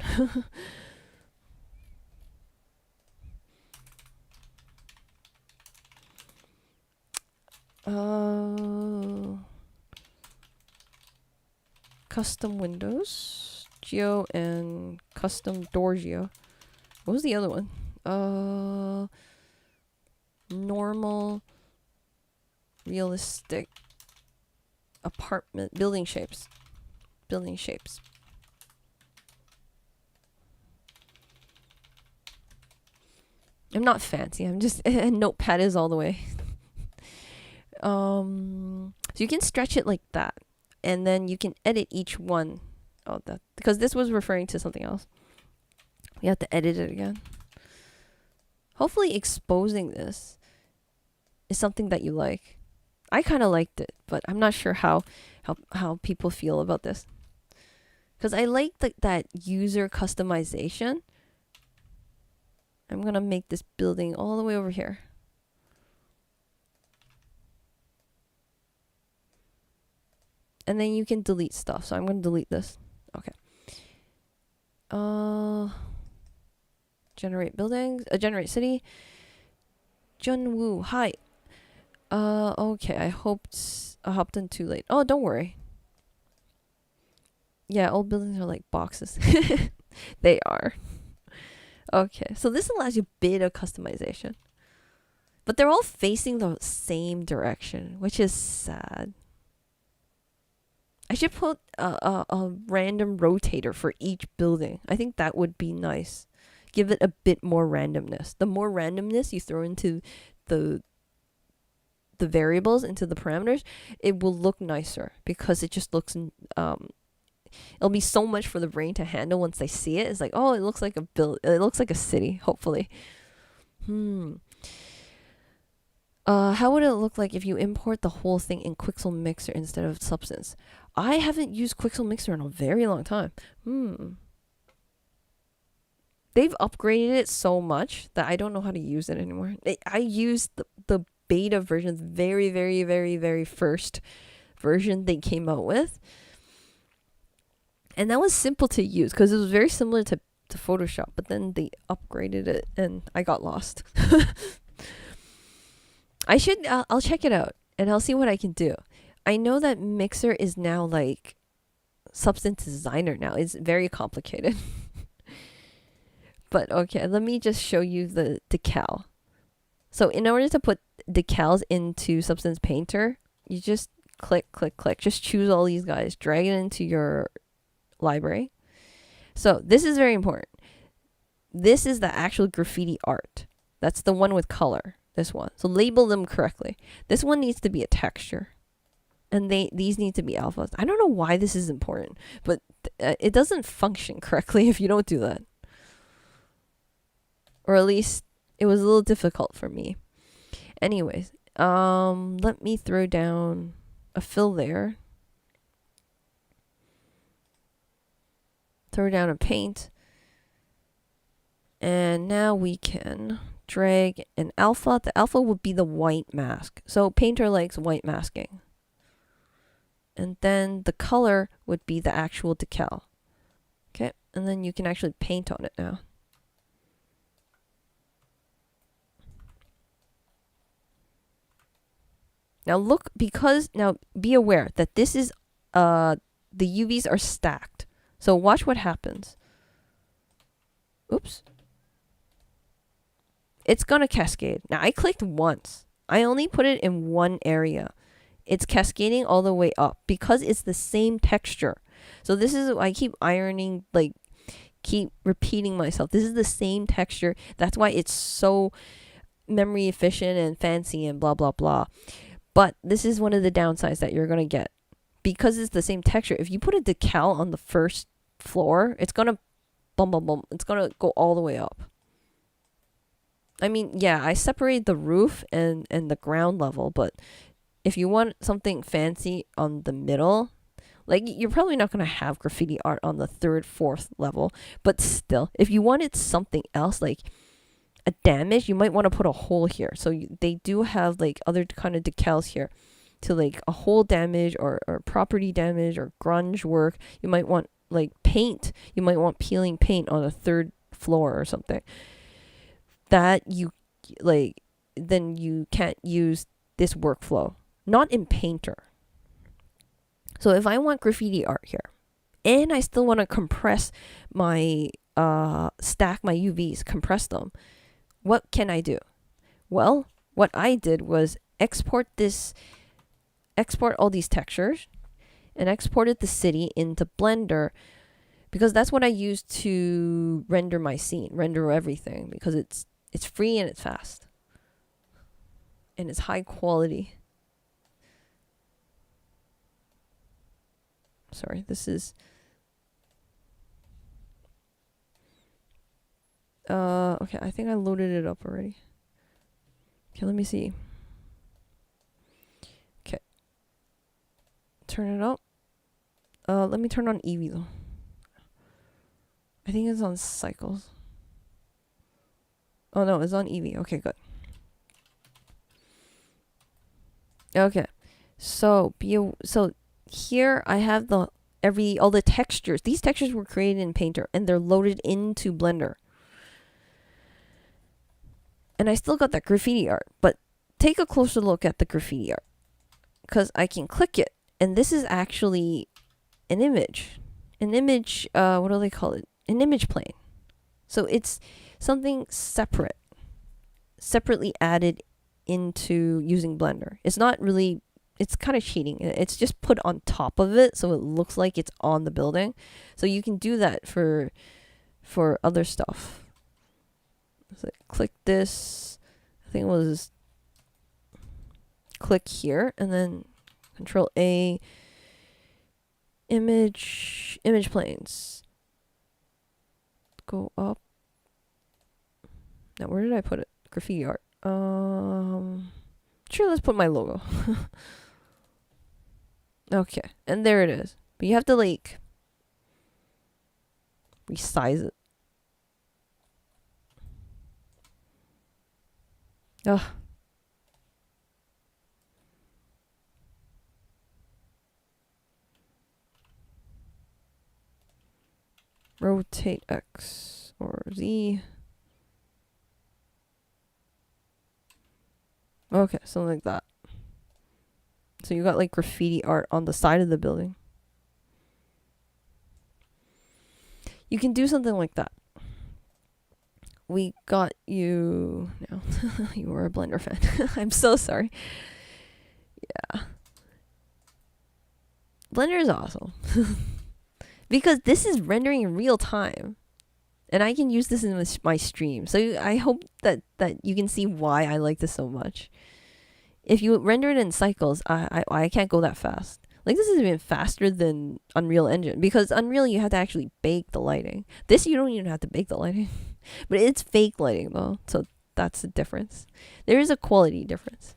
Custom windows, geo, and custom door geo. What was the other one? Normal, realistic apartment building shapes. Building shapes. I'm not fancy. I'm just notepad is all the way. So you can stretch it like that, and then you can edit each one. Oh, that because this was referring to something else. We have to edit it again. Hopefully, exposing this is something that you like. I kind of liked it, but I'm not sure how people feel about this. Because I like that user customization. I'm gonna make this building all the way over here. And then you can delete stuff. So I'm gonna delete this. Okay. Generate buildings. Generate city. Junwoo, hi. Okay. I hopped in too late. Oh, don't worry. Yeah, old buildings are like boxes. They are. Okay, so this allows you a bit of customization. But they're all facing the same direction, which is sad. I should put a random rotator for each building. I think that would be nice. Give it a bit more randomness. The more randomness you throw into the variables, into the parameters, it will look nicer because it just looks it'll be so much for the brain to handle once they see it. It's like, oh, it looks like it looks like a city, hopefully. How would it look like if you import the whole thing in Quixel Mixer instead of Substance? I haven't used Quixel Mixer in a very long time. They've upgraded it so much that I don't know how to use it anymore. I used the beta version, the very, very, very, very first version they came out with. And that was simple to use because it was very similar to Photoshop, but then they upgraded it and I got lost. I'll check it out and I'll see what I can do. I know that Mixer is now like Substance Designer now. It's very complicated. But okay, let me just show you the decal. So in order to put decals into Substance Painter, you just click. Just choose all these guys, drag it into your library. So this is very important. This is the actual graffiti art. That's the one with color. This one. So label them correctly. This one needs to be a texture. And these need to be alphas. I don't know why this is important, but it doesn't function correctly if you don't do that. Or at least it was a little difficult for me. Anyways, let me throw down a fill there. Throw down a paint. And now we can drag an alpha. The alpha would be the white mask. So Painter likes white masking. And then the color would be the actual decal. Okay, and then you can actually paint on it now. Now look, now be aware that this is, the UVs are stacked. So watch what happens. Oops. It's gonna cascade. Now I clicked once. I only put it in one area. It's cascading all the way up because it's the same texture. So this is, I keep ironing, like keep repeating myself. This is the same texture. That's why it's so memory efficient and fancy and blah, blah, blah. But this is one of the downsides that you're going to get. Because it's the same texture, if you put a decal on the first floor, it's going to it's going to go all the way up. I mean, yeah, I separate the roof and the ground level, but if you want something fancy on the middle, like you're probably not going to have graffiti art on the third, fourth level, but still, if you wanted something else, like a damage, you might want to put a hole here. So they do have like other kind of decals here to like a hole damage or property damage or grunge work. You might want like paint. You might want peeling paint on a third floor or something. That you like, then you can't use this workflow. Not in Painter. So if I want graffiti art here, and I still want to compress my, stack my UVs, compress them, what can I do? Well, what I did was export all these textures and exported the city into Blender, because that's what I use to render my scene, render everything, because it's free and it's fast. And it's high quality. Sorry, this is okay, I think I loaded it up already. Okay, let me see. Okay. Turn it up. Let me turn on Eevee though. I think it's on cycles. Oh no, it's on Eevee. Okay, good. Okay. So here I have all the textures. These textures were created in Painter and they're loaded into Blender. And I still got that graffiti art, but take a closer look at the graffiti art, because I can click it, and this is actually an image. What do they call it? An image plane. So it's something separately added into using Blender. It's not really, it's kind of cheating. It's just put on top of it so it looks like it's on the building. So you can do that for other stuff. So click this. I think it was click here and then Control A, image planes. Go up. Now where did I put it? Graffiti art. Sure, let's put my logo. Okay, and there it is. But you have to like resize it. Ugh. Rotate X or Z. Okay, something like that. So you got like graffiti art on the side of the building. You can do something like that. We got you now. You were a Blender fan. I'm so sorry. Yeah. Blender is awesome. Because this is rendering in real time. And I can use this in my stream. So I hope that you can see why I like this so much. If you render it in cycles, I can't go that fast. Like, this is even faster than Unreal Engine, because Unreal, you have to actually bake the lighting. This, you don't even have to bake the lighting. But it's fake lighting, though, so that's the difference. There is a quality difference.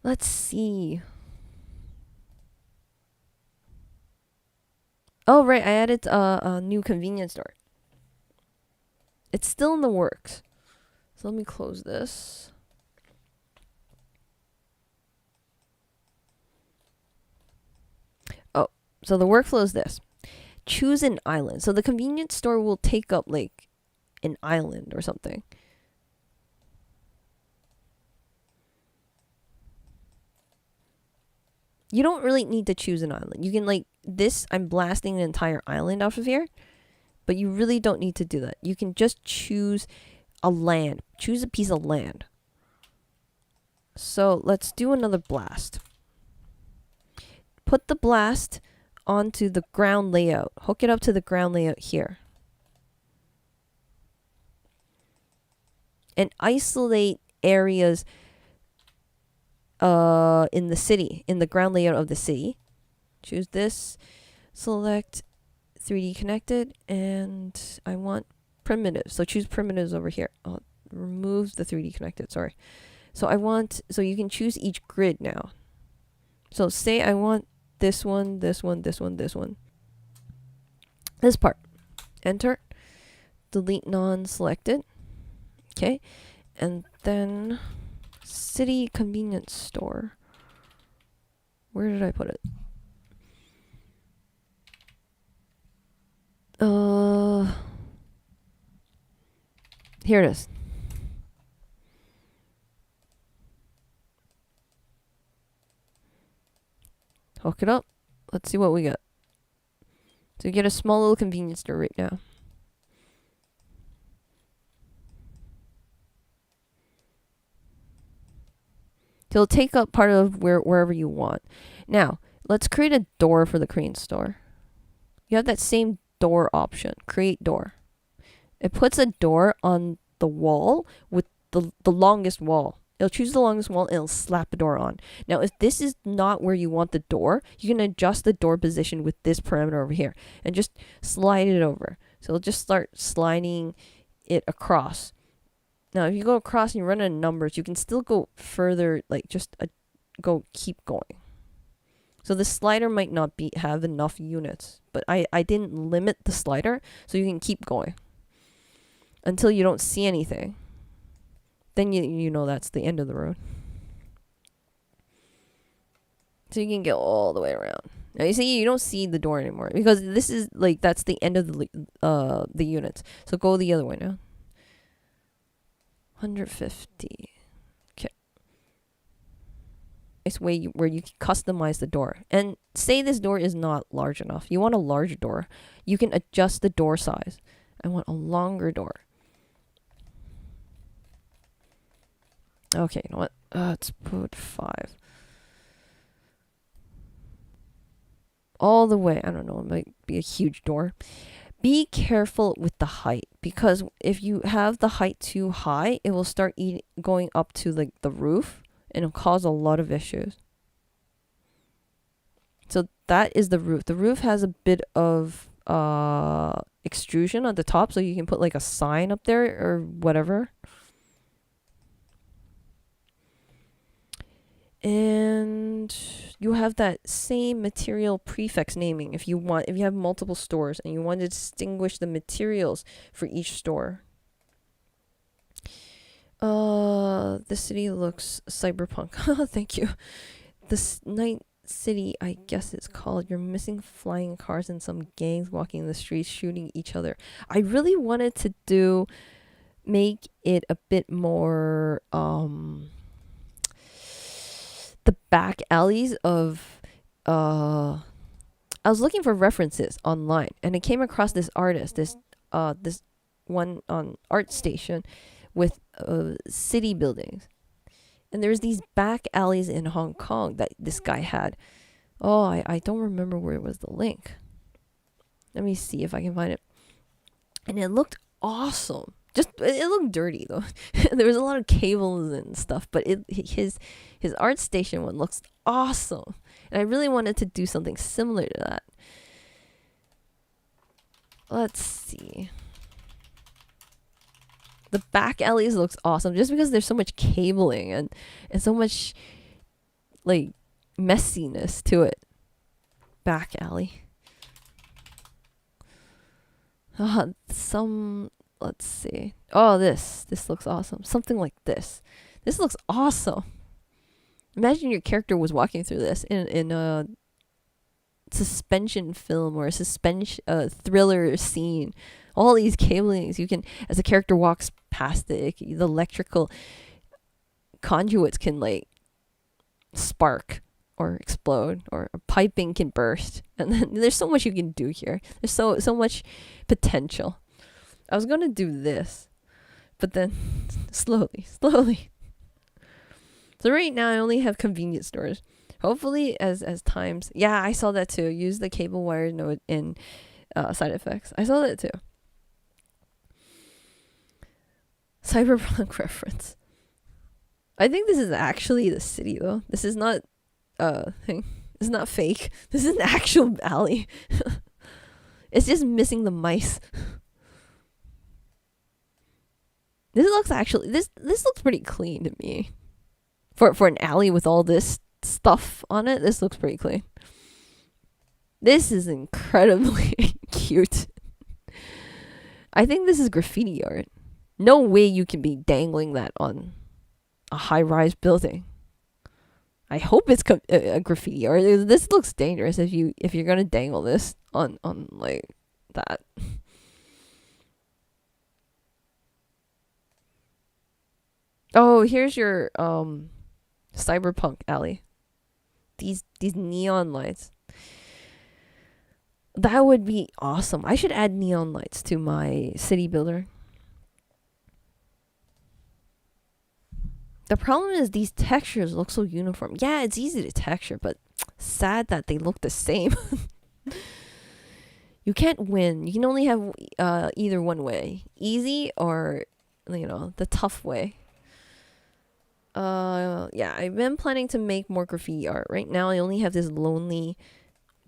Let's see. Oh, right, I added a new convenience store. It's still in the works. So let me close this. So the workflow is this. Choose an island. So the convenience store will take up like an island or something. You don't really need to choose an island. You can like this, I'm blasting an entire island off of here, but you really don't need to do that. You can just choose a land. Choose a piece of land. So let's do another blast. Put the blast onto the ground layout. Hook it up to the ground layout here. And isolate areas in the city, in the ground layout of the city. Choose this, select 3D connected, and I want primitives. So choose primitives over here. I'll remove the 3D connected, sorry. So you can choose each grid now. So say I want this one, this one, this one, this one. This part. Enter. Delete non-selected. Okay. And then City Convenience Store. Where did I put it? Here it is. Hook it up. Let's see what we get. So you get a small little convenience store right now. So it'll take up part of wherever you want. Now, let's create a door for the crane store. You have that same door option, create door. It puts a door on the wall with the longest wall. It'll choose the longest wall and it'll slap a door on. Now, if this is not where you want the door, you can adjust the door position with this parameter over here and just slide it over. So it'll just start sliding it across. Now, if you go across and you run out of numbers, you can still go further, like just keep going. So the slider might not have enough units, but I didn't limit the slider, so you can keep going until you don't see anything. Then you know that's the end of the road. So you can get all the way around. Now you see, you don't see the door anymore because this is like that's the end of the units. So go the other way now. 150. Okay. Nice way where you can customize the door. And say this door is not large enough. You want a larger door. You can adjust the door size. I want a longer door. Okay, you know what? Let's put 5. All the way. I don't know. It might be a huge door. Be careful with the height, because if you have the height too high, it will start going up to like the roof, and it'll cause a lot of issues. So that is the roof. The roof has a bit of extrusion at the top, so you can put like a sign up there or whatever. And you have that same material prefix naming if you have multiple stores and you want to distinguish the materials for each store. The city looks cyberpunk. Thank you. This night city, I guess it's called. You're missing flying cars and some gangs walking in the streets shooting each other. I really wanted to make it a bit more the back alleys of I was looking for references online and I came across this artist, this one on ArtStation with city buildings. And there's these back alleys in Hong Kong that this guy had. Oh, I don't remember where it was the link. Let me see if I can find it. And it looked awesome. Just it looked dirty though. There was a lot of cables and stuff, but his ArtStation one looks awesome, and I really wanted to do something similar to that. Let's see. The back alleys looks awesome just because there's so much cabling and so much like messiness to it. Back alley. Let's see. Oh, this looks awesome. Something like this. This looks awesome. Imagine your character was walking through this in a suspension film or a thriller scene. All these cablings, you can, as the character walks past it, the electrical conduits can like spark or explode, or piping can burst, and then there's so much you can do here. There's so much potential. I was gonna do this, but then slowly. So right now I only have convenience stores. Hopefully as times, yeah, I saw that too. Use the cable wire node in sidefx. I saw that too. Cyberpunk reference. I think this is actually the city though. This is not thing. This is not fake. This is an actual alley. It's just missing the mice. This looks pretty clean to me. For an alley with all this stuff on it, this looks pretty clean. This is incredibly cute. I think this is graffiti art. No way you can be dangling that on a high-rise building. I hope it's a graffiti art. This looks dangerous if you're gonna dangle this on like that. Oh, here's your cyberpunk alley. These neon lights. That would be awesome. I should add neon lights to my city builder. The problem is these textures look so uniform. Yeah, it's easy to texture, but sad that they look the same. You can't win. You can only have either one way. Easy or, the tough way. Yeah, I've been planning to make more graffiti art. Right now I only have this lonely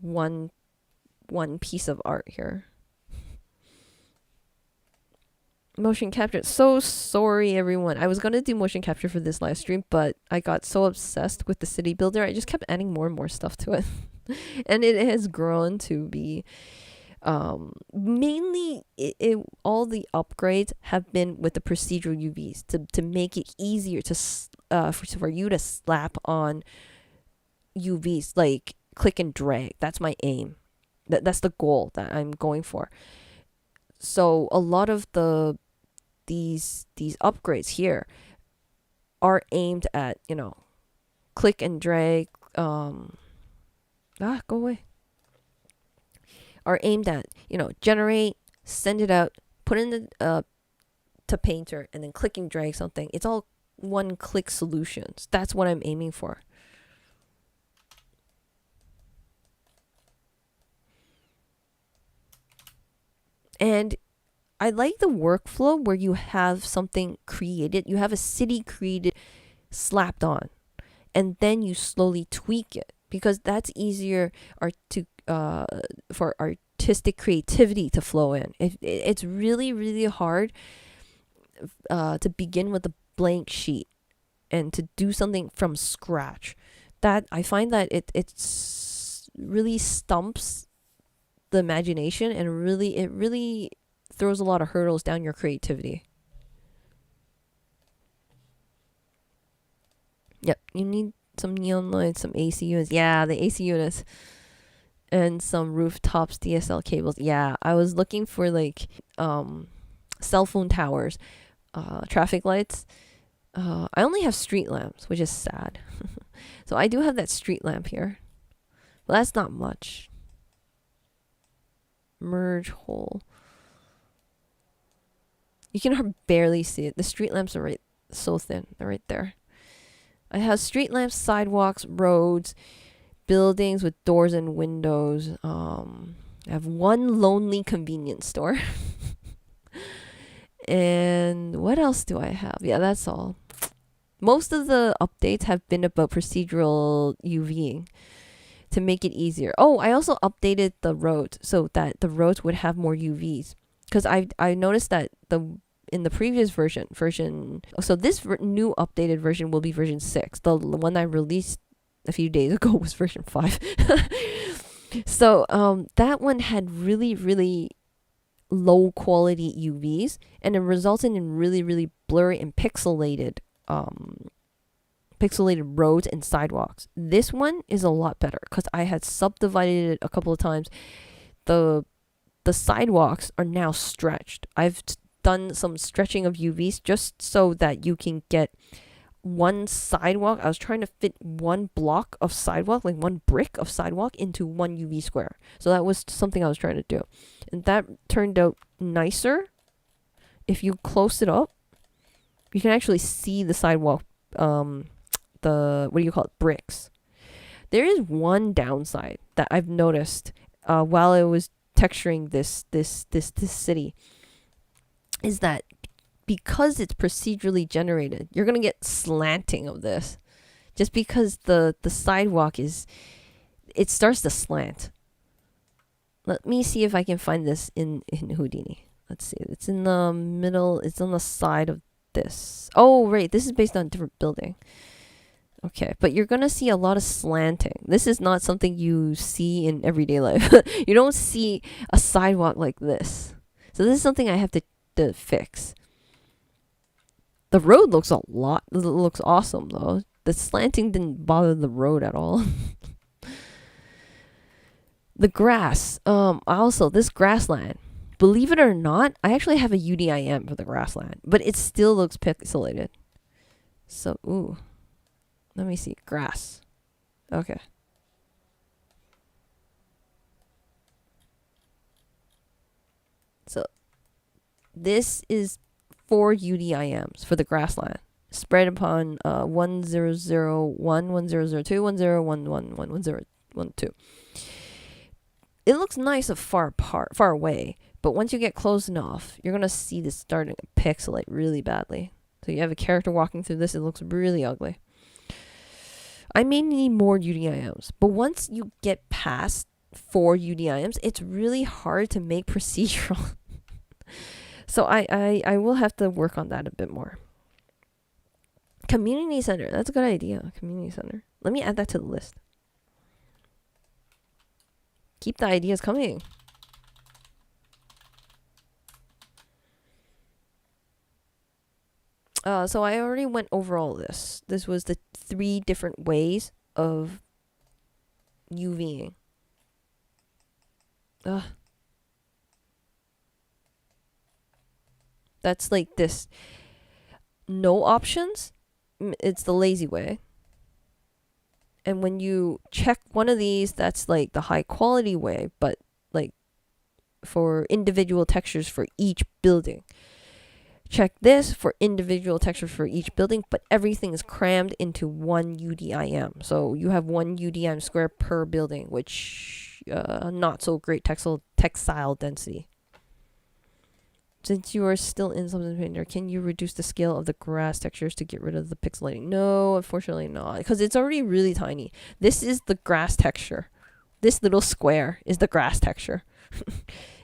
one piece of art here. Motion capture. So sorry, everyone. I was going to do motion capture for this live stream, but I got so obsessed with the city builder. I just kept adding more and more stuff to it. And it has grown to be mainly all the upgrades have been with the procedural UVs to make it easier to for you to slap on UVs, like click and drag. That's my aim. That's the goal that I'm going for. So a lot of these upgrades here are aimed at, click and drag, go away. Are aimed at, generate, send it out, put in the to Painter, and then click and drag something. It's all one click solutions. That's what I'm aiming for. And I like the workflow where you have something created, you have a city created, slapped on, and then you slowly tweak it, because that's easier for artistic creativity to flow in. It's really, really hard to begin with a blank sheet and to do something from scratch. That I find that it's really stumps the imagination, and it really throws a lot of hurdles down your creativity. Yep, you need some neon lights, some AC units. Yeah, the AC units. And some rooftops, DSL cables. Yeah, I was looking for like cell phone towers, traffic lights. I only have street lamps, which is sad. So I do have that street lamp here. But that's not much. Merge hole. You can barely see it. The street lamps are so thin. They're right there. I have street lamps, sidewalks, roads, buildings with doors and windows. I have one lonely convenience store. And what else do I have? Yeah, that's all. Most of the updates have been about procedural UVing to make it easier. Oh, I also updated the roads so that the roads would have more UVs. Because I noticed that in the previous version, so this new updated version will be version 6. The one I released a few days ago was version 5. So that one had really, really low quality UVs, and it resulted in really, really blurry and pixelated roads and sidewalks. This one is a lot better because I had subdivided it a couple of times. The sidewalks are now stretched. I've done some stretching of UVs just so that you can get one sidewalk. I was trying to fit one block of sidewalk, like one brick of sidewalk, into one UV square. So that was something I was trying to do. And that turned out nicer. If you close it up, you can actually see the sidewalk, bricks. There is one downside that I've noticed while I was texturing this city, is that because it's procedurally generated, you're gonna get slanting of this, just because the sidewalk it starts to slant. Let me see if I can find this in Houdini. Let's see. It's in the middle. It's on the side of this. Oh, right. This is based on a different building. Okay, but you're gonna see a lot of slanting. This is not something you see in everyday life. You don't see a sidewalk like this. So this is something I have to fix. The road looks looks awesome though. The slanting didn't bother the road at all. The grass. Also this grassland. Believe it or not, I actually have a UDIM for the grassland, but it still looks pixelated. So, ooh. Let me see. Grass. Okay. So, this is 4 UDIMs for the grassland. spread upon 1001, 1002, 1011, 1012. It looks nice of far away, but once you get close enough, you're gonna see this starting to pixelate really badly. So you have a character walking through this, it looks really ugly. I may need more UDIMs, but once you get past 4 UDIMs, it's really hard to make procedural. So I will have to work on that a bit more. Community center, that's a good idea. Community center. Let me add that to the list. Keep the ideas coming. So I already went over all this. This was the 3 different ways of UVing. That's like this. No options. It's the lazy way. And when you check one of these, that's like the high quality way, but like for individual textures for each building. Check this for individual textures for each building, but everything is crammed into one UDIM. So you have one UDIM square per building, which not so great textile density. Since you are still in Substance Painter, can you reduce the scale of the grass textures to get rid of the pixelating? No, unfortunately not, because it's already really tiny. This is the grass texture. This little square is the grass texture.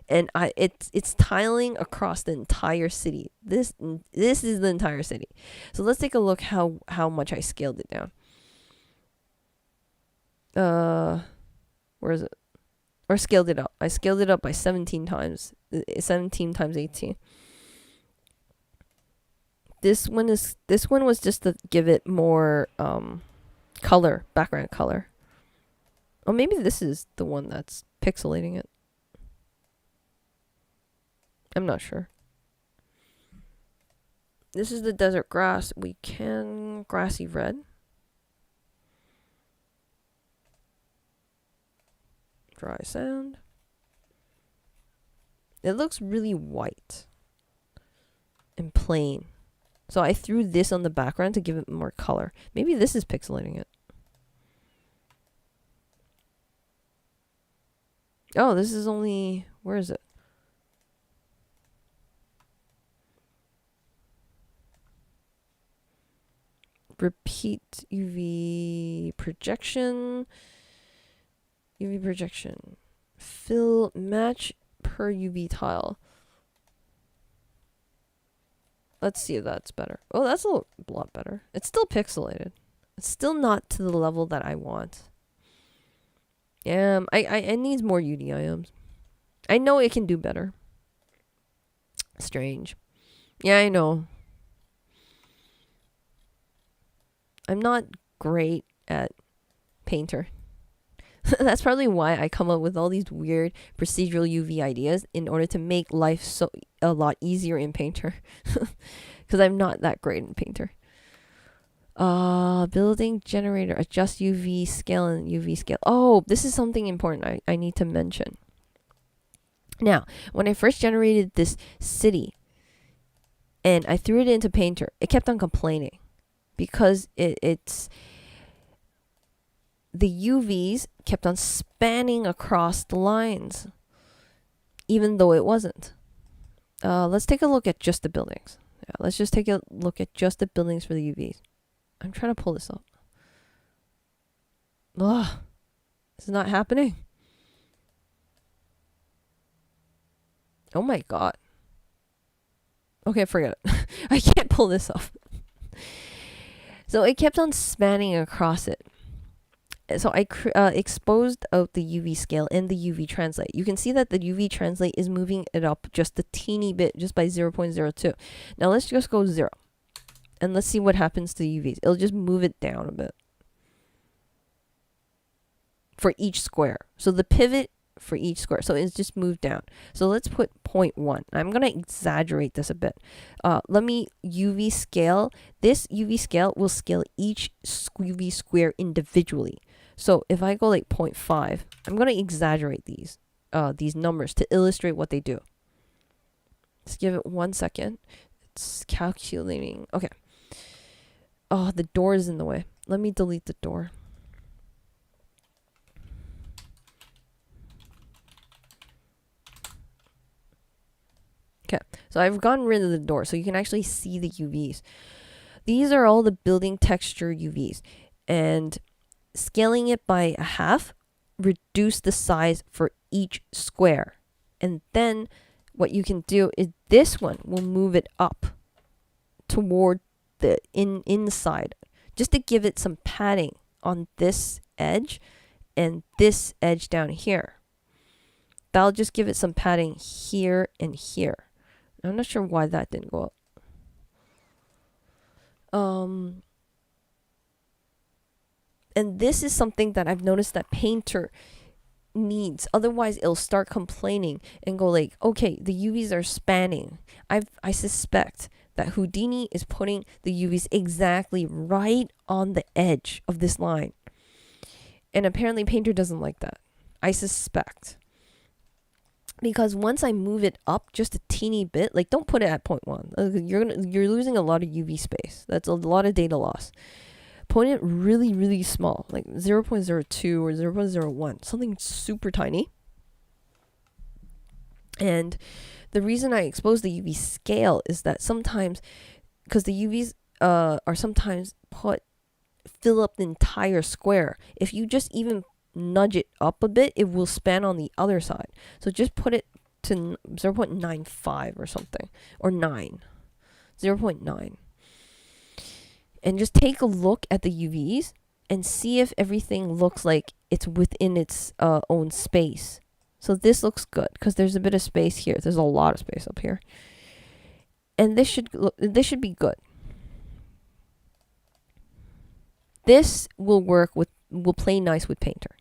And it's tiling across the entire city. This is the entire city. So let's take a look how much I scaled it down. Where is it? Or scaled it up. I scaled it up by 17 times. 17 times 18. This one was just to give it more color, background color. Or maybe this is the one that's pixelating it. I'm not sure. This is the desert grass. We can grassy red. Dry sand. It looks really white and plain. So I threw this on the background to give it more color. Maybe this is pixelating it. Oh, this is only... Where is it? Repeat UV projection. UV projection. Fill match per UV tile. Let's see if that's better. Oh, that's a lot better. It's still pixelated. It's still not to the level that I want. I need more UDIMs. I know it can do better. Strange. Yeah, I know. I'm not great at Painter. That's probably why I come up with all these weird procedural UV ideas in order to make life a lot easier in Painter. Because I'm not that great in Painter. Building generator, adjust UV scale and UV scale. Oh, this is something important I need to mention. Now, when I first generated this city and I threw it into Painter, it kept on complaining because it's the UVs kept on spanning across the lines, even though it wasn't. Let's take a look at just the buildings. Yeah, let's just take a look at just the buildings for the UVs. I'm trying to pull this up. Ugh, this is not happening. Oh my god. Okay, forget it. I can't pull this off. So it kept on spanning across it. So I exposed out the UV scale and the UV translate. You can see that the UV translate is moving it up just a teeny bit, just by 0.02. Now let's just go 0. And let's see what happens to the UVs. It'll just move it down a bit. For each square. So the pivot for each square. So it's just moved down. So let's put 0.1. I'm going to exaggerate this a bit. Let me UV scale. This UV scale will scale each UV square individually. So if I go like 0.5, I'm going to exaggerate these numbers to illustrate what they do. Let's give it 1 second. It's calculating. Okay. Oh, the door is in the way. Let me delete the door. Okay, so I've gotten rid of the door so you can actually see the UVs. These are all the building texture UVs. And scaling it by a half, reduce the size for each square. And then what you can do is this one will move it up toward the inside, just to give it some padding on this edge and this edge down here. That'll just give it some padding here and here. I'm not sure why that didn't go up. And this is something that I've noticed that Painter needs. Otherwise, it'll start complaining and go like, okay, the UVs are spanning. I suspect that Houdini is putting the UVs exactly right on the edge of this line. And apparently Painter doesn't like that. I suspect. Because once I move it up just a teeny bit, like don't put it at 0.1. You're losing a lot of UV space. That's a lot of data loss. Put it really, really small, like 0.02 or 0.01, something super tiny. And the reason I expose the UV scale is that sometimes, because the UVs are sometimes fill up the entire square. If you just even nudge it up a bit, it will span on the other side. So just put it to 0.95 or something, or 0.9. And just take a look at the UVs and see if everything looks like it's within its own space. So this looks good because there's a bit of space here. There's a lot of space up here. And this should be good. This will play nice with Painter.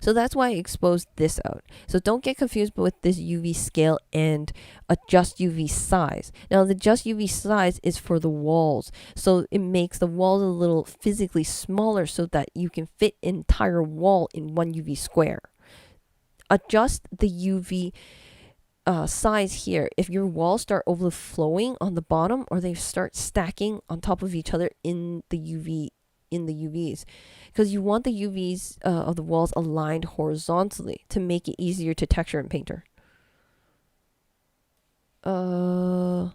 So that's why I exposed this out. So don't get confused with this UV scale and adjust UV size. Now the adjust UV size is for the walls. So it makes the walls a little physically smaller so that you can fit an entire wall in one UV square. Adjust the UV size here. If your walls start overflowing on the bottom or they start stacking on top of each other in the UVs, because you want the UVs of the walls aligned horizontally to make it easier to texture in Painter. Go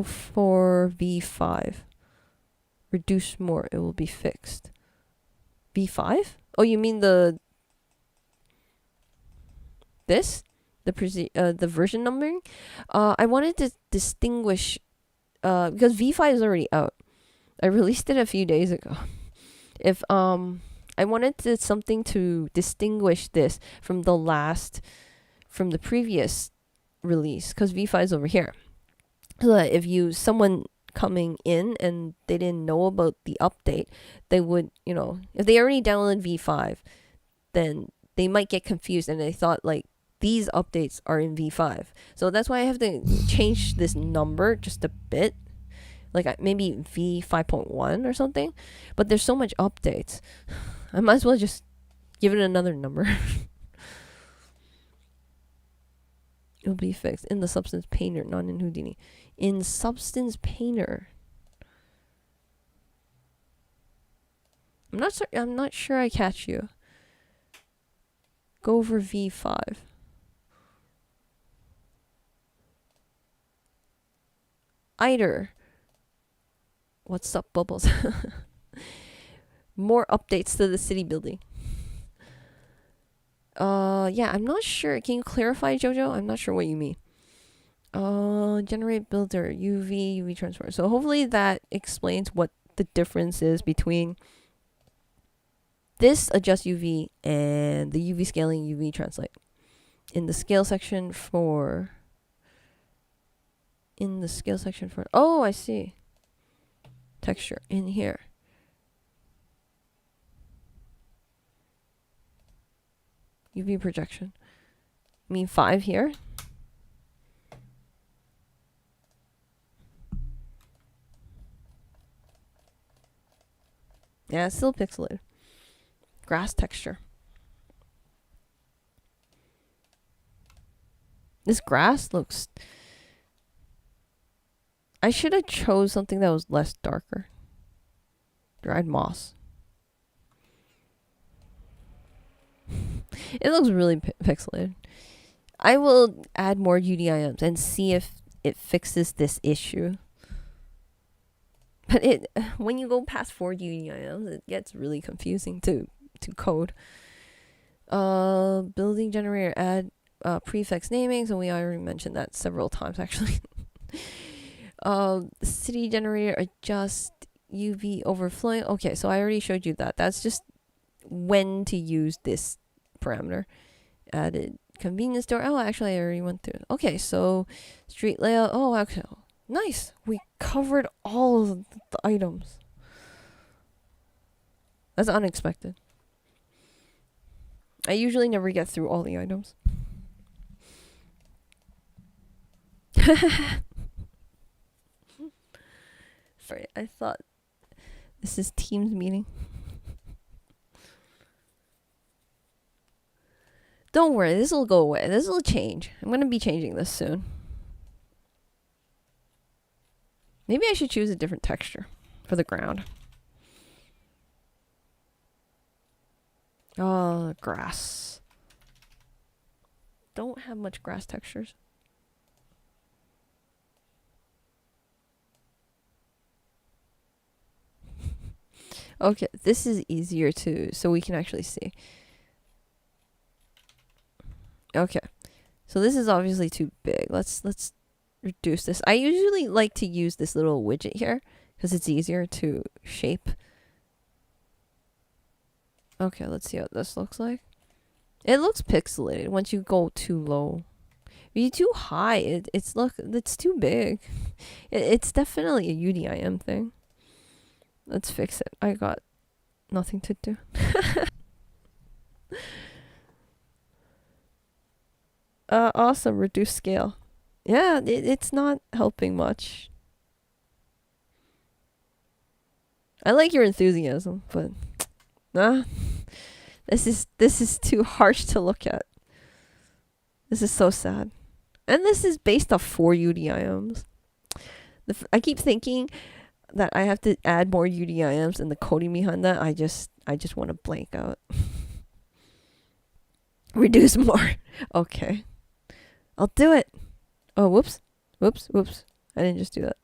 for V5. Reduce more, it will be fixed. V5? Oh, you mean the version numbering? I wanted to distinguish because V5 is already out. I released it a few days ago. If I wanted something to distinguish this from the previous release, because V5 is over here. So that if someone coming in and they didn't know about the update, they would, if they already downloaded V5, then they might get confused and they thought like these updates are in V5. So that's why I have to change this number just a bit. Like maybe V5.1 or something, but there's so much updates. I might as well just give it another number. It'll be fixed in the Substance Painter, not in Houdini. In Substance Painter, I'm not sure I catch you. Go over V5. Iter. What's up, Bubbles? More updates to the city building. Yeah, I'm not sure. Can you clarify, Jojo? I'm not sure what you mean. Generate builder, UV transfer. So hopefully that explains what the difference is between this adjust UV and the UV scaling UV translate. In the scale section for... Oh, I see. Texture in here. UV projection. I mean 5 here. Yeah, it's still pixelated. Grass texture. This grass looks... I should have chose something that was less darker. Dried moss. It looks really pixelated. I will add more UDIMs and see if it fixes this issue. But when you go past 4 UDIMs, it gets really confusing to code. Building generator, add prefix naming, so we already mentioned that several times actually. City generator, adjust UV overflowing. Okay, so I already showed you that. That's just when to use this parameter. Added convenience store. Oh, actually, I already went through it. Okay, so street layout. Oh, actually, nice. We covered all of the items. That's unexpected. I usually never get through all the items. Sorry, I thought this is Teams meeting. Don't worry, this will go away. This will change. I'm going to be changing this soon. Maybe I should choose a different texture for the ground. Oh, grass. Don't have much grass textures. Okay, this is easier to, so we can actually see. Okay, so this is obviously too big. Let's reduce this. I usually like to use this little widget here because it's easier to shape. Okay, let's see what this looks like. It looks pixelated once you go too low. If you too high, it's too big. It's definitely a UDIM thing. Let's fix it. I got nothing to do. Awesome. Reduce scale. Yeah, it's not helping much. I like your enthusiasm, but nah. This is too harsh to look at. This is so sad. And this is based off 4 UDIMs. I keep thinking that I have to add more UDIMs, and the coding behind that, I just want to blank out. Reduce more. Okay. I'll do it. Oh, whoops. Whoops. I didn't just do that.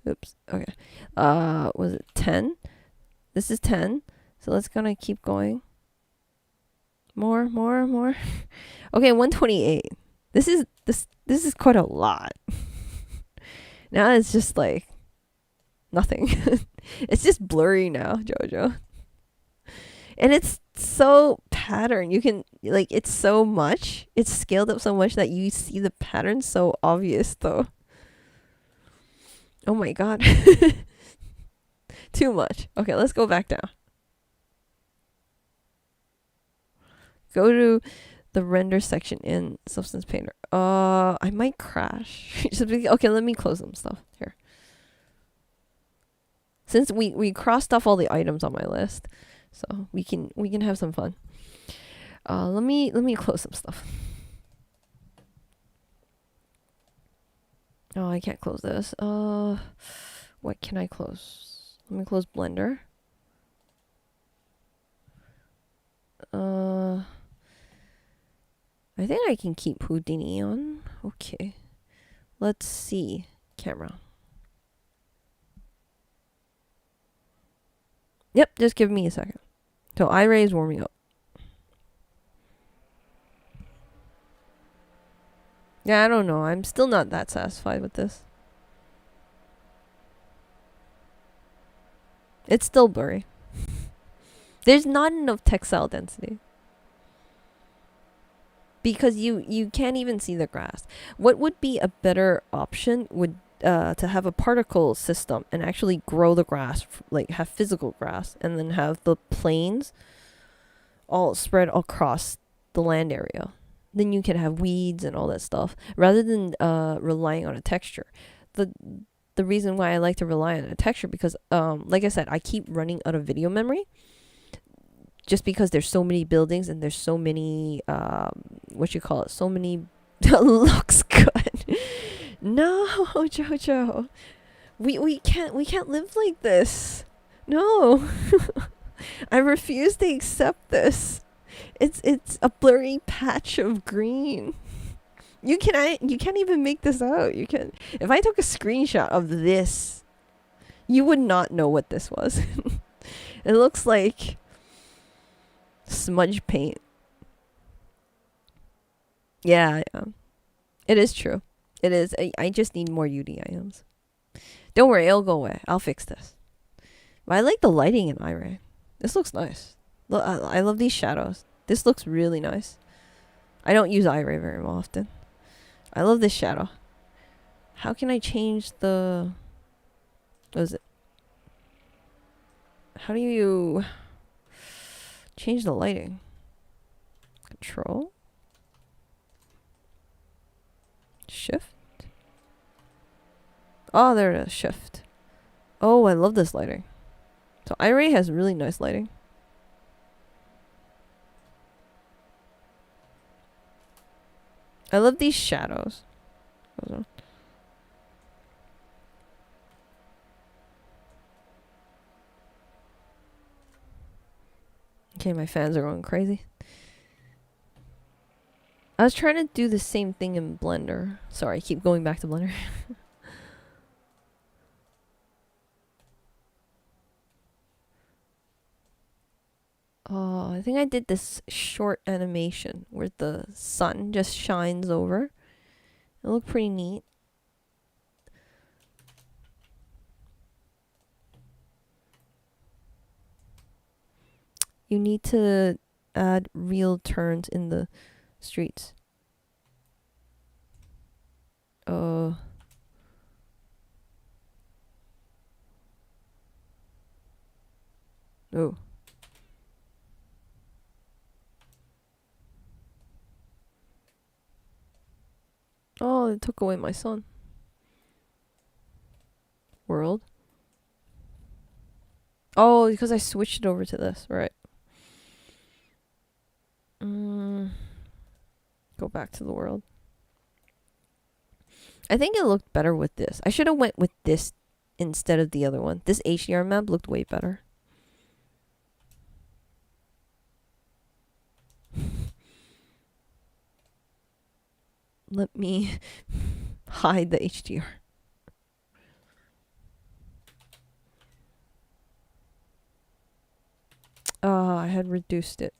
Oops. Okay. Was it 10? This is 10. So let's gonna keep going. More. Okay, 128. This is quite a lot. Now it's just like nothing. It's just blurry now, Jojo. And it's so pattern. You can it's so much. It's scaled up so much that you see the pattern so obvious though. Oh my god. Too much. Okay, let's go back down. Go to the render section in Substance Painter. I might crash. Okay, let me close some stuff here. Since we crossed off all the items on my list, so we can have some fun. Let me close some stuff. Oh, I can't close this. What can I close? Let me close Blender. I think I can keep Houdini on. Okay. Let's see. Camera. Yep, just give me a second. So iRay is warming up. Yeah, I don't know. I'm still not that satisfied with this. It's still blurry. There's not enough textile density. Because you can't even see the grass. What would be a better option would to have a particle system and actually grow the grass, have physical grass, and then have the planes all spread across the land area. Then you can have weeds and all that stuff rather than relying on a texture. The reason why I like to rely on a texture because like I said, I keep running out of video memory. Just because there's so many buildings and there's so many so many looks good. No, Jojo. We can't live like this. No. I refuse to accept this. It's a blurry patch of green. You can't even make this out. You can If I took a screenshot of this, you would not know what this was. It looks like smudge paint. Yeah, yeah. It is true. It is. I just need more UD items. Don't worry, it'll go away. I'll fix this. But I like the lighting in Iray. This looks nice. Look, I love these shadows. This looks really nice. I don't use Iray very often. I love this shadow. How can I change the... What is it? How do you change the lighting? Control? Shift? Oh, there it is. Shift. Oh, I love this lighting. So Iray has really nice lighting. I love these shadows. Okay, my fans are going crazy. I was trying to do the same thing in Blender. Sorry, I keep going back to Blender. Oh, I think I did this short animation where the sun just shines over. It looked pretty neat. You need to add real turns in the streets. Oh. Oh, it took away my sun. World. Oh, because I switched it over to this, right. Go back to the world. I think it looked better with this. I should have went with this instead of the other one. This HDR map looked way better. Let me hide the HDR. Oh, I had reduced it.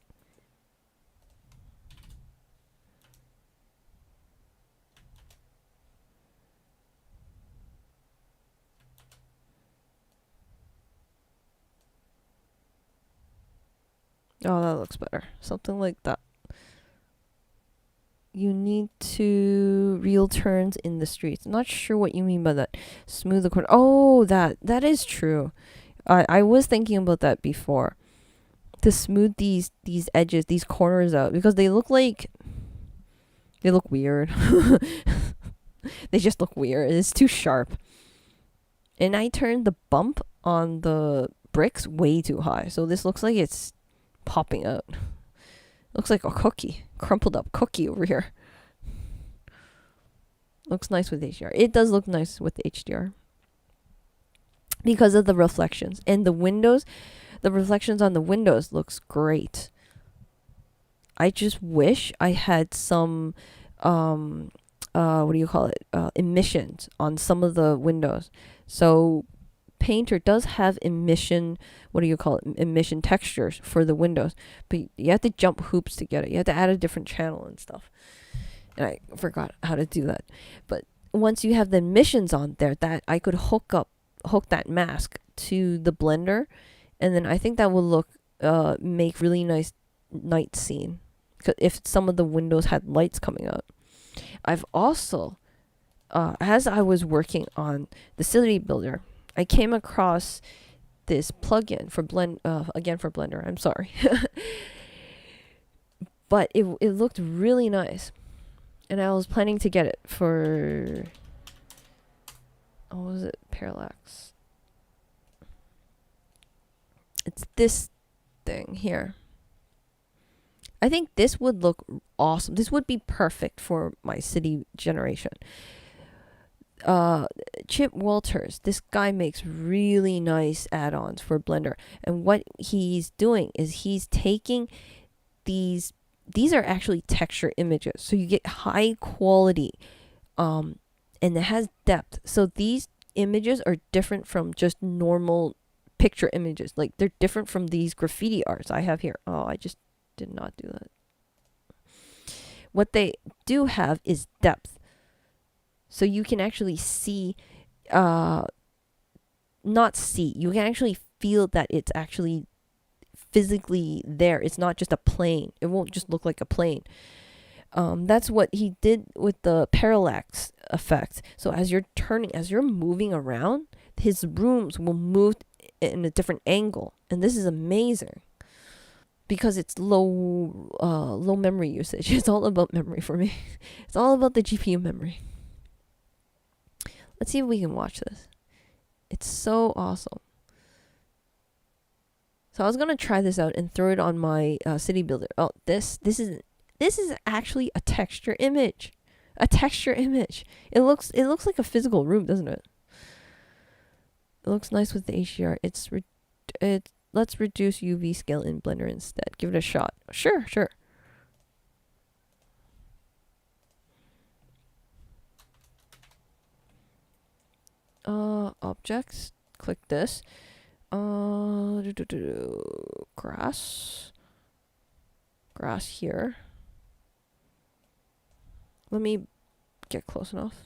Oh, that looks better. Something like that. You need to real turns in the streets. I'm not sure what you mean by that. Smooth the corner. Oh, that is true. I was thinking about that before. To smooth these edges, these corners out, because they look weird. They just look weird. It's too sharp. And I turned the bump on the bricks way too high, so this looks like it's popping out. Looks like a cookie. Crumpled up cookie over here. Looks nice with HDR. It does look nice with HDR. Because of the reflections. And the windows, the reflections on the windows looks great. I just wish I had some, what do you call it? Emissions on some of the windows. So Painter does have emission, what do you call it? Emission textures for the windows. But you have to jump hoops to get it. You have to add a different channel and stuff. And I forgot how to do that. But once you have the emissions on there, that I could hook that mask to the blender, and then I think that will look make really nice night scene. If some of the windows had lights coming out. I've also, as I was working on the City Builder, I came across this plugin for Blender. I'm sorry, but it looked really nice, and I was planning to get it for. What was it? Parallax. It's this thing here. I think this would look awesome. This would be perfect for my city generation. uh Chip Walters, this guy makes really nice add-ons for Blender, and what he's doing is he's taking these are actually texture images, so you get high quality, and it has depth. So these images are different from just normal picture images. Like, they're different from these graffiti arts I have here. Oh, I just did not do that. What they do have is depth. So you can actually see, not see, you can actually feel that it's actually physically there. It's not just a plane. It won't just look like a plane. That's what he did with the parallax effect. So as you're moving around, his rooms will move in a different angle, and this is amazing because it's low memory usage. It's all about memory for me. It's all about the GPU memory. Let's see if we can watch this. It's so awesome. So I was gonna try this out and throw it on my city builder. Oh, this is actually a texture image. A texture image. It looks like a physical room, doesn't it? It looks nice with the HDR. Let's reduce UV scale in Blender instead. Give it a shot. Sure. Objects. Click this. Grass here. Let me get close enough.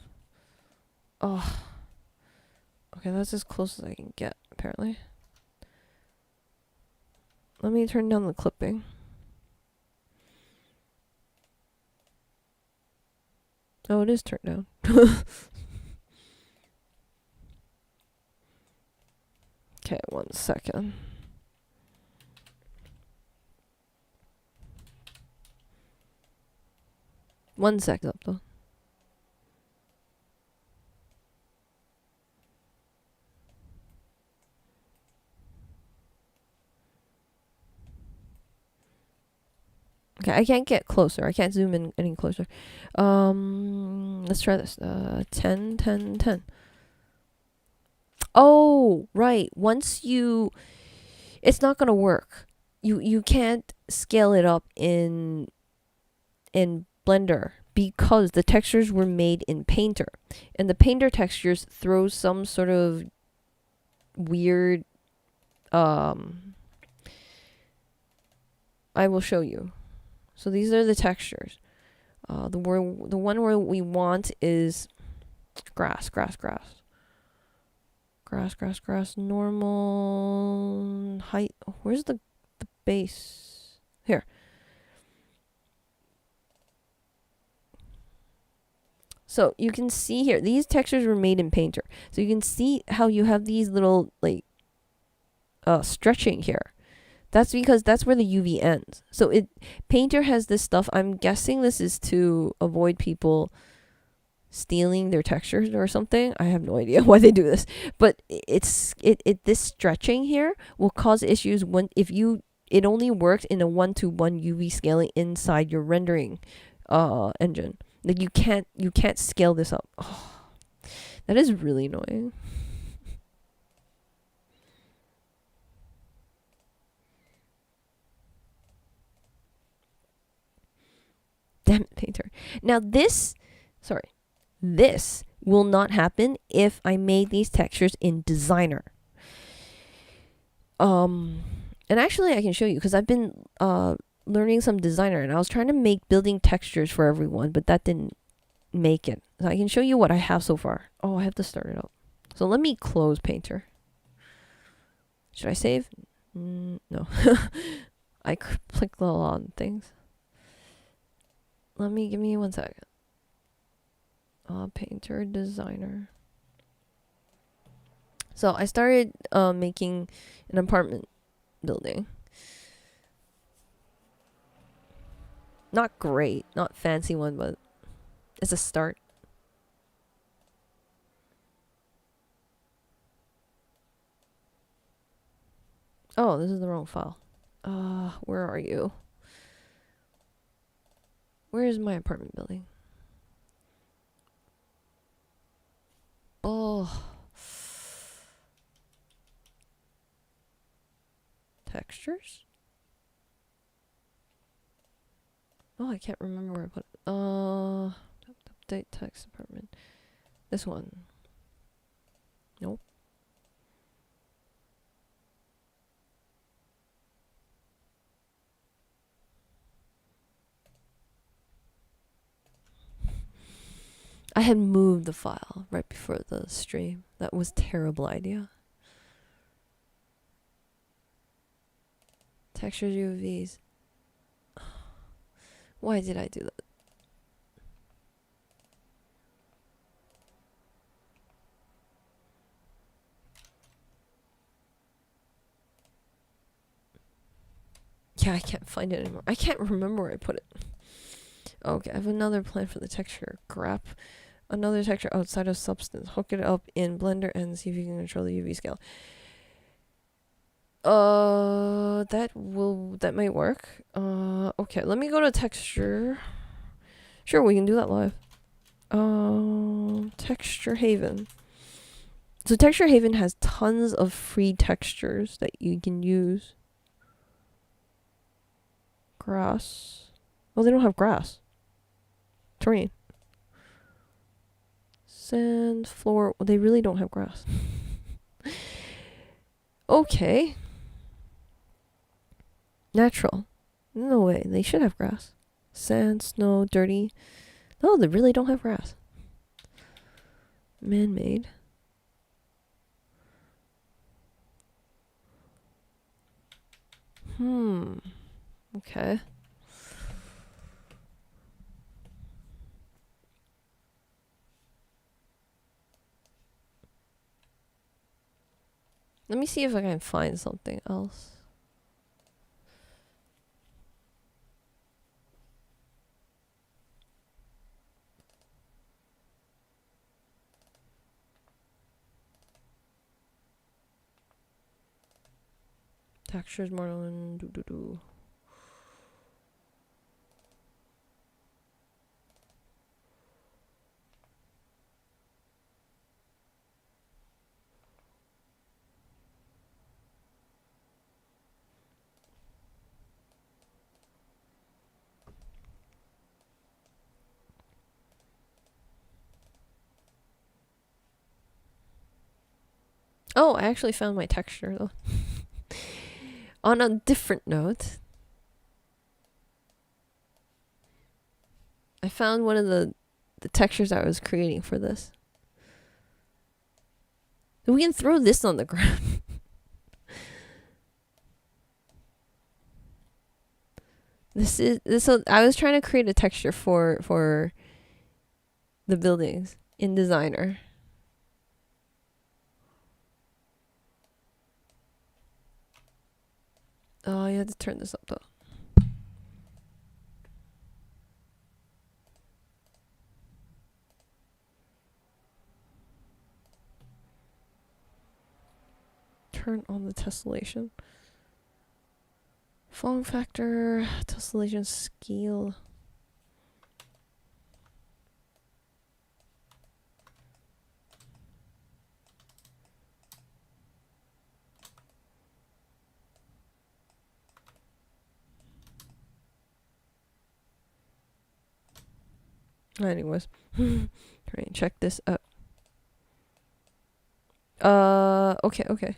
Oh. Okay, that's as close as I can get, apparently. Let me turn down the clipping. Oh, it is turned down. Okay, 1 second. One sec up though. Okay, I can't get closer. I can't zoom in any closer. Let's try this. 10, 10, 10. Oh, right. It's not gonna work. You can't scale it up in Blender because the textures were made in Painter, and the Painter textures throw some sort of weird. I will show you. So these are the textures. The one where we want is grass, normal height. Where's the base? Here. So you can see here, these textures were made in Painter. So you can see how you have these little like stretching here. That's because that's where the UV ends. So Painter has this stuff. I'm guessing this is to avoid people stealing their textures or something. I have no idea why they do this. But this stretching here will cause issues it only works in a 1-to-1 UV scaling inside your rendering engine. Like you can't scale this up. Oh, that is really annoying. Damn it, Painter. Now this will not happen if I made these textures in Designer. And actually I can show you because I've been learning some Designer, and I was trying to make building textures for everyone, but that didn't make it. So I can show you what I have so far. Oh, I have to start it up. So let me close Painter. Should I save? No. I clicked the on things. Give me 1 second. Painter Designer. So I started making an apartment building. Not great, not fancy one, but it's a start. Oh, this is the wrong file. Where are you? Where is my apartment building? Oh. Textures? Oh, I can't remember where I put it. Update text department. This one. Nope. I had moved the file right before the stream. That was a terrible idea. Textures UVs. Why did I do that? Yeah, I can't find it anymore. I can't remember where I put it. Okay, I have another plan for the texture. Grab another texture outside of substance. Hook it up in Blender and see if you can control the UV scale. That might work. Okay, let me go to texture. Sure, we can do that live. Texture Haven. So Texture Haven has tons of free textures that you can use. Grass. Well, they don't have grass. Terrain. Sand, floor. Well, they really don't have grass. Okay. Natural. No way. They should have grass. Sand, snow, dirty. No, they really don't have grass. Man-made. Okay. Let me see if I can find something else. Textures, Marlin, doo. Oh, I actually found my texture though. On a different note, I found one of the textures I was creating for this. We can throw this on the ground. So I was trying to create a texture for the buildings in Designer. Oh, you have to turn this up though. Turn on the tessellation. Form factor, tessellation scale. Anyways, right, check this out. Okay.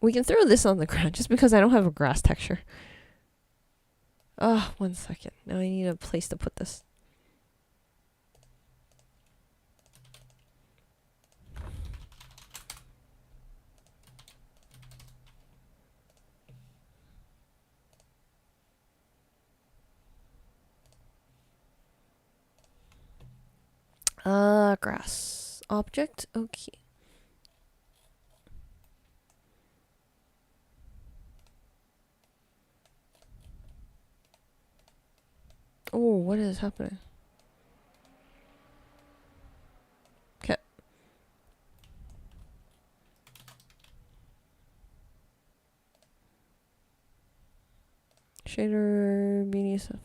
We can throw this on the ground just because I don't have a grass texture. 1 second. Now I need a place to put this. Grass. Object. Okay. Oh, what is happening? Okay. Shader, media stuff.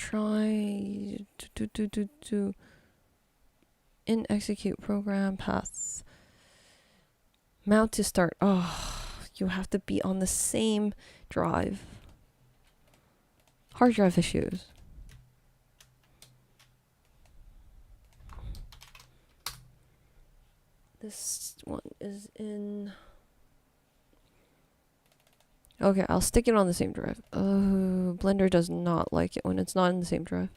try to in execute program paths. Mount to start. Oh, you have to be on the same drive. Hard drive issues. This one is in... Okay, I'll stick it on the same drive. Oh, Blender does not like it when it's not in the same drive.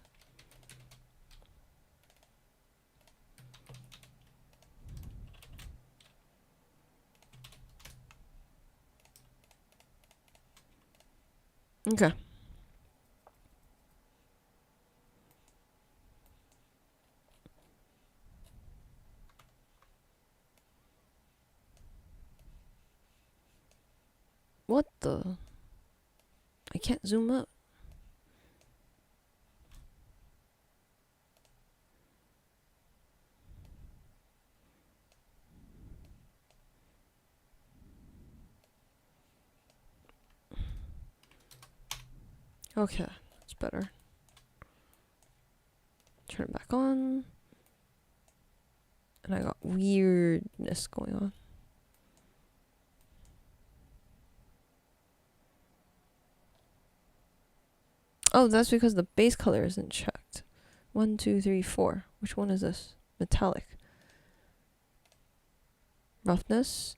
Okay. What the? I can't zoom up. Okay, that's better. Turn it back on. And I got weirdness going on. Oh, that's because the base color isn't checked. 1, 2, 3, 4. Which one is this? Metallic. Roughness.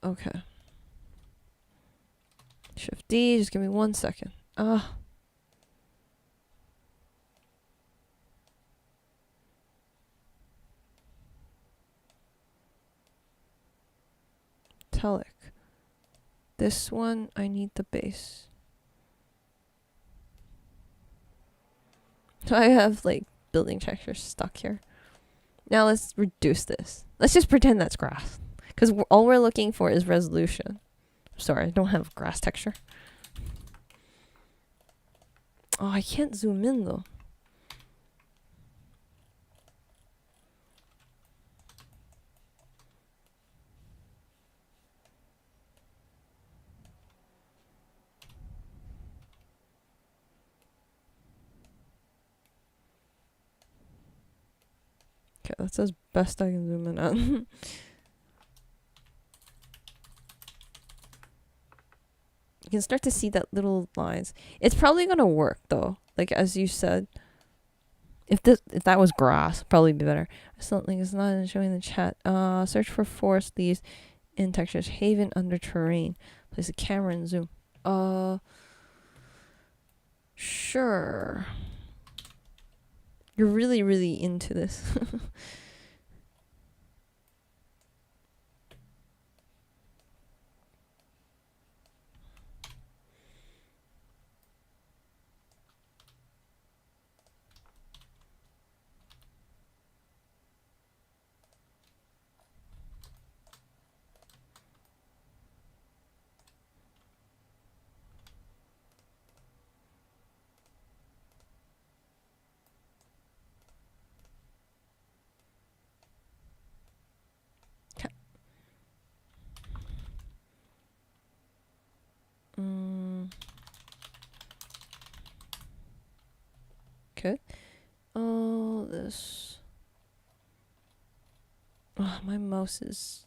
Okay. Shift D. Just give me 1 second. Ah. Metallic. This one, I need the base. So I have like building textures stuck here. Now let's reduce this. Let's just pretend that's grass. Because all we're looking for is resolution. Sorry, I don't have grass texture. Oh, I can't zoom in though. Okay, that's as best I can zoom in at. You can start to see that little lines. It's probably gonna work though. Like as you said. If that was grass, probably be better. Something is not showing the chat. Search for forest leaves in textures. Haven under terrain. Place a camera and zoom. Sure. You're really, really into this. Okay. Oh, this. Oh, my mouse is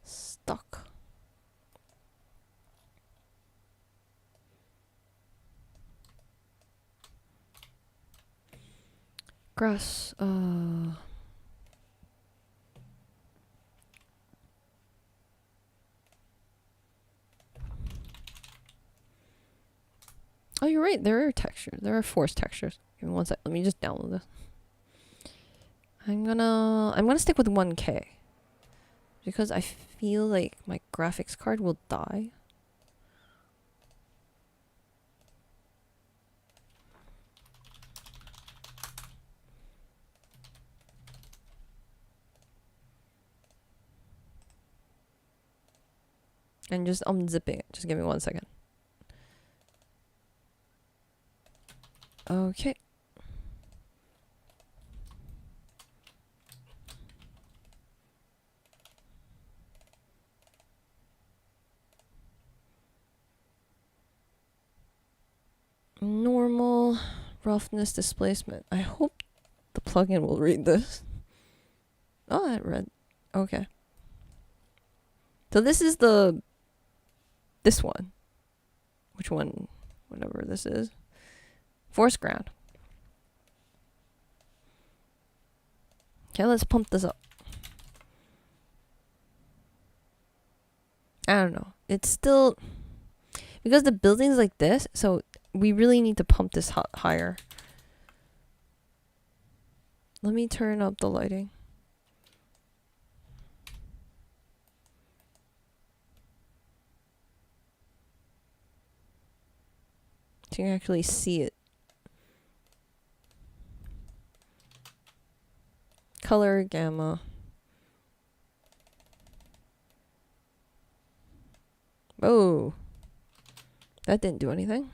stuck. Grass. Oh, you're right. There are textures. There are forest textures. Give me 1 sec. Let me just download this. I'm gonna stick with 1K because I feel like my graphics card will die. And just unzipping it. Just give me 1 second. Okay. Normal, Roughness displacement. I hope the plugin will read this. Oh, it read. Okay. So this is this one. Which one? Whatever this is. Force ground. Okay, let's pump this up. I don't know. It's still... Because the building's like this, so we really need to pump this higher. Let me turn up the lighting. So you can actually see it. Color, gamma. Oh. That didn't do anything.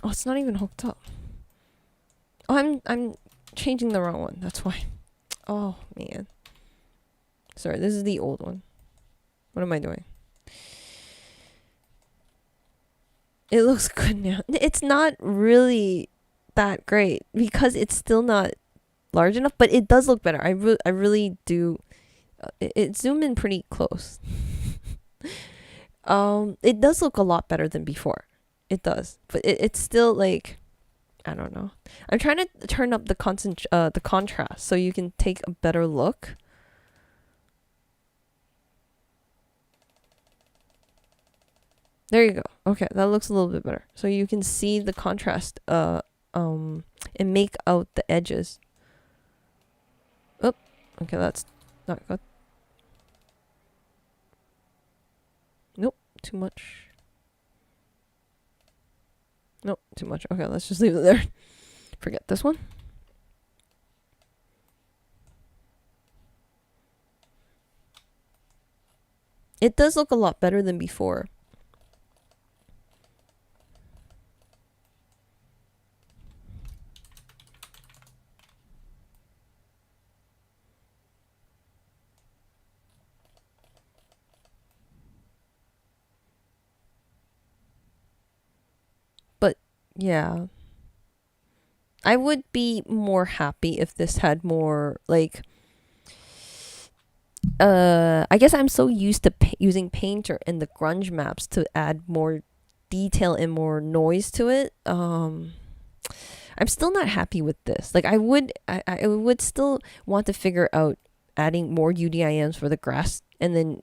Oh, it's not even hooked up. Oh, I'm changing the wrong one. That's why. Oh, man. Sorry, this is the old one. What am I doing? It looks good now. It's not really that great because it's still not large enough, but it does look better. I really do. It zoomed in pretty close. It does look a lot better than before. It does, but it's still like, I don't know. I'm trying to turn up the contrast so you can take a better look. There you go. Okay, that looks a little bit better. So you can see the contrast and make out the edges. Oh, okay, that's not good. Nope, too much. Nope, too much. Okay, let's just leave it there. Forget this one. It does look a lot better than before. Yeah. I would be more happy if this had more, like, I guess I'm so used to using Painter and the grunge maps to add more detail and more noise to it. I'm still not happy with this. Like, I would still want to figure out adding more UDIMs for the grass and then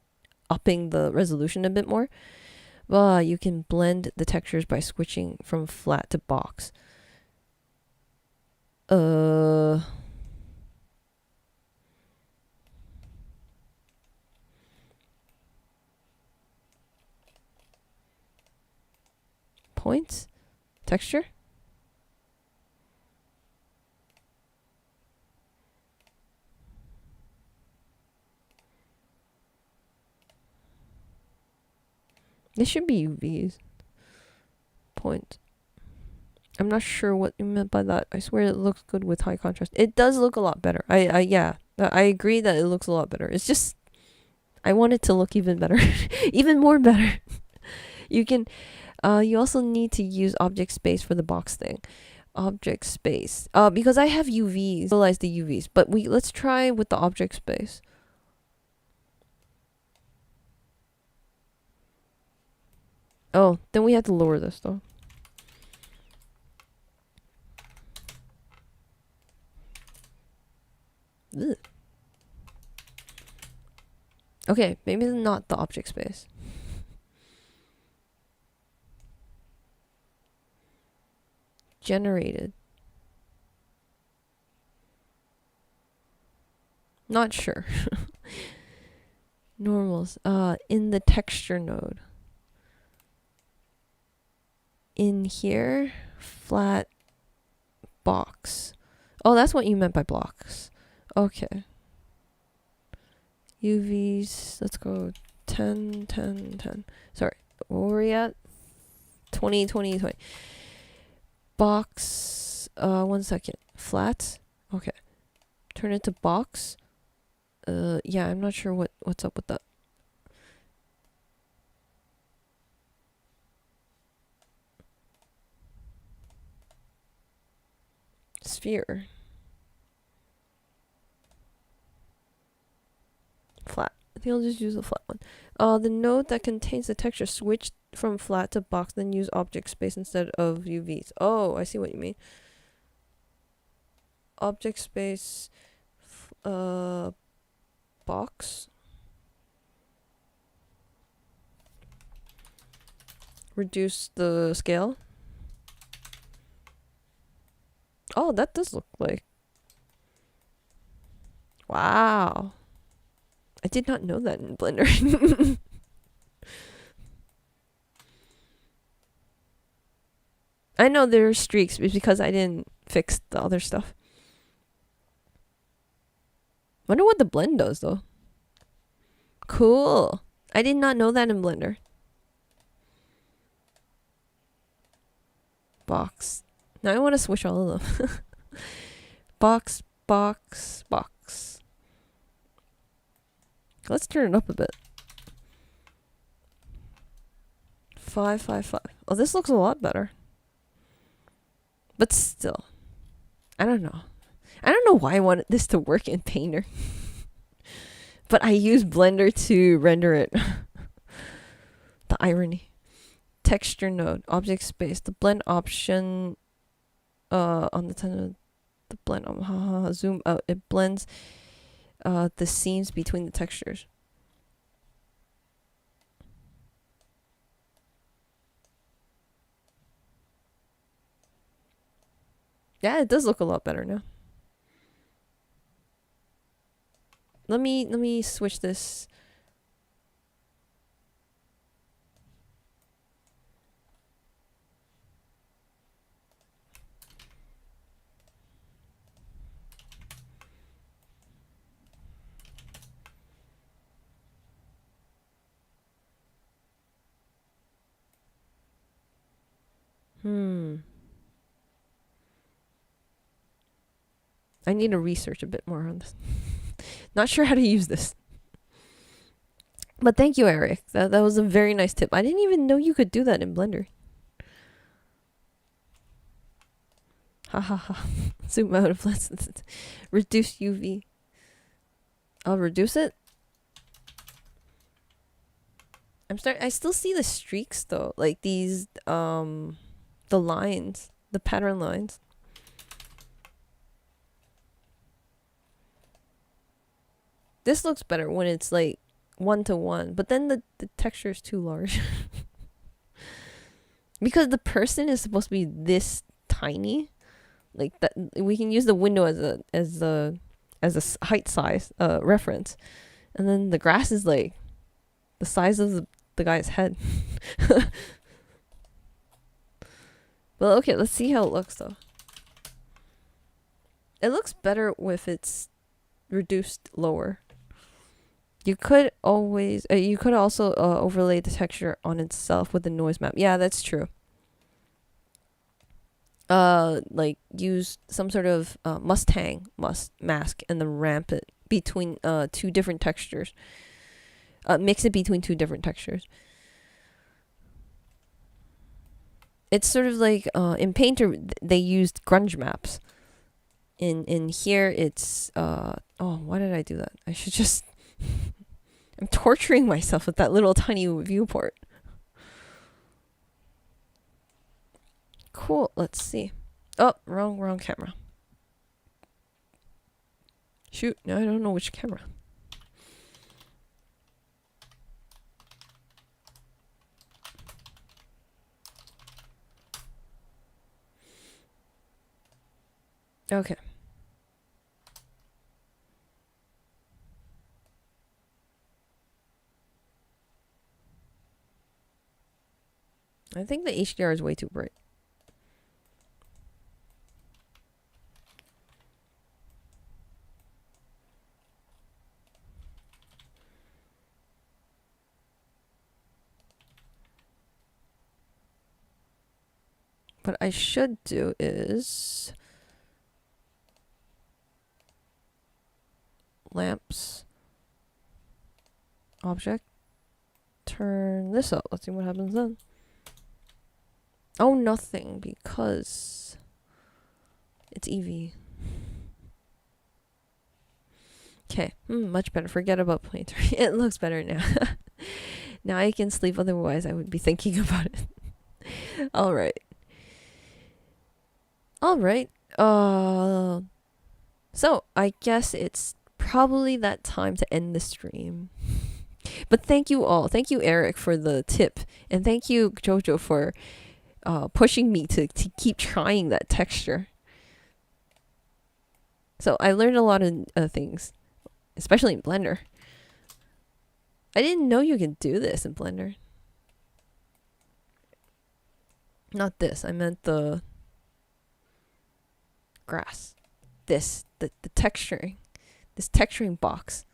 upping the resolution a bit more. You can blend the textures by switching from flat to box. Points? Texture? This should be UVs. Point. I'm not sure what you meant by that. I swear it looks good with high contrast. It does look a lot better. Yeah. I agree that it looks a lot better. It's just, I want it to look even better. Even more better. You can, you also need to use object space for the box thing. Object space. Because I have UVs. Realize the UVs. But let's try with the object space. Oh, then we have to lower this though. Ugh. Okay, maybe not the object space. Generated. Not sure. Normals. In the texture node. In here, flat box. Oh, that's what you meant by blocks. Okay. UVs, let's go 10, 10, 10. Sorry, where were we at? 20, 20, 20. Box, 1 second. Flat, okay. Turn it to box. Yeah, I'm not sure what's up with that. Sphere. Flat. I think I'll just use the flat one. The node that contains the texture, switch from flat to box, then use object space instead of UVs. Oh, I see what you mean. Object space, box. Reduce the scale. Oh, that does look like. Wow. I did not know that in Blender. I know there are streaks because I didn't fix the other stuff. Wonder what the blend does though. Cool. I did not know that in Blender. Box. Now I want to switch all of them. Box, box, box. Let's turn it up a bit. 5, 5, 5. Oh, this looks a lot better. But still, I don't know. I don't know why I wanted this to work in Painter. But I use Blender to render it. The irony. Texture node, object space, the blend option on the the blend zoom out. It blends the seams between the textures. Yeah, it does look a lot better now. Let me switch this. I need to research a bit more on this. Not sure how to use this. But thank you, Eric. That was a very nice tip. I didn't even know you could do that in Blender. Ha ha ha. Zoom out of less. Reduce UV. I'll reduce it. I still see the streaks though. Like these the lines, the pattern lines. This looks better when it's like 1-to-1, but then the texture is too large. Because the person is supposed to be this tiny. Like that, we can use the window as a height size reference, and then the grass is like the size of the guy's head. Well, okay, let's see how it looks though. It looks better with its reduced lower. You could always you could also overlay the texture on itself with the noise map. Yeah, that's true. Like use some sort of Mustang mask and then ramp it between two different textures. Mix it between two different textures. It's sort of like in Painter they used grunge maps. In here it's oh, why did I do that? I should just I'm torturing myself with that little tiny viewport. Cool, let's see. Oh, wrong camera. Shoot, now I don't know which camera. Okay. I think the HDR is way too bright. What I should do is lamps. Object. Turn this up. Let's see what happens then. Oh, nothing, because it's Eevee. Okay, much better. Forget about plane 3. It looks better now. Now I can sleep, otherwise I would be thinking about it. Alright. Alright. So, I guess it's probably that time to end the stream. But thank you all. Thank you, Eric, for the tip. And thank you, Jojo, for pushing me to keep trying that texture. So I learned a lot of things, especially in Blender. I didn't know you could do this in Blender. Not this. I meant the grass. This. The texturing. This texturing box.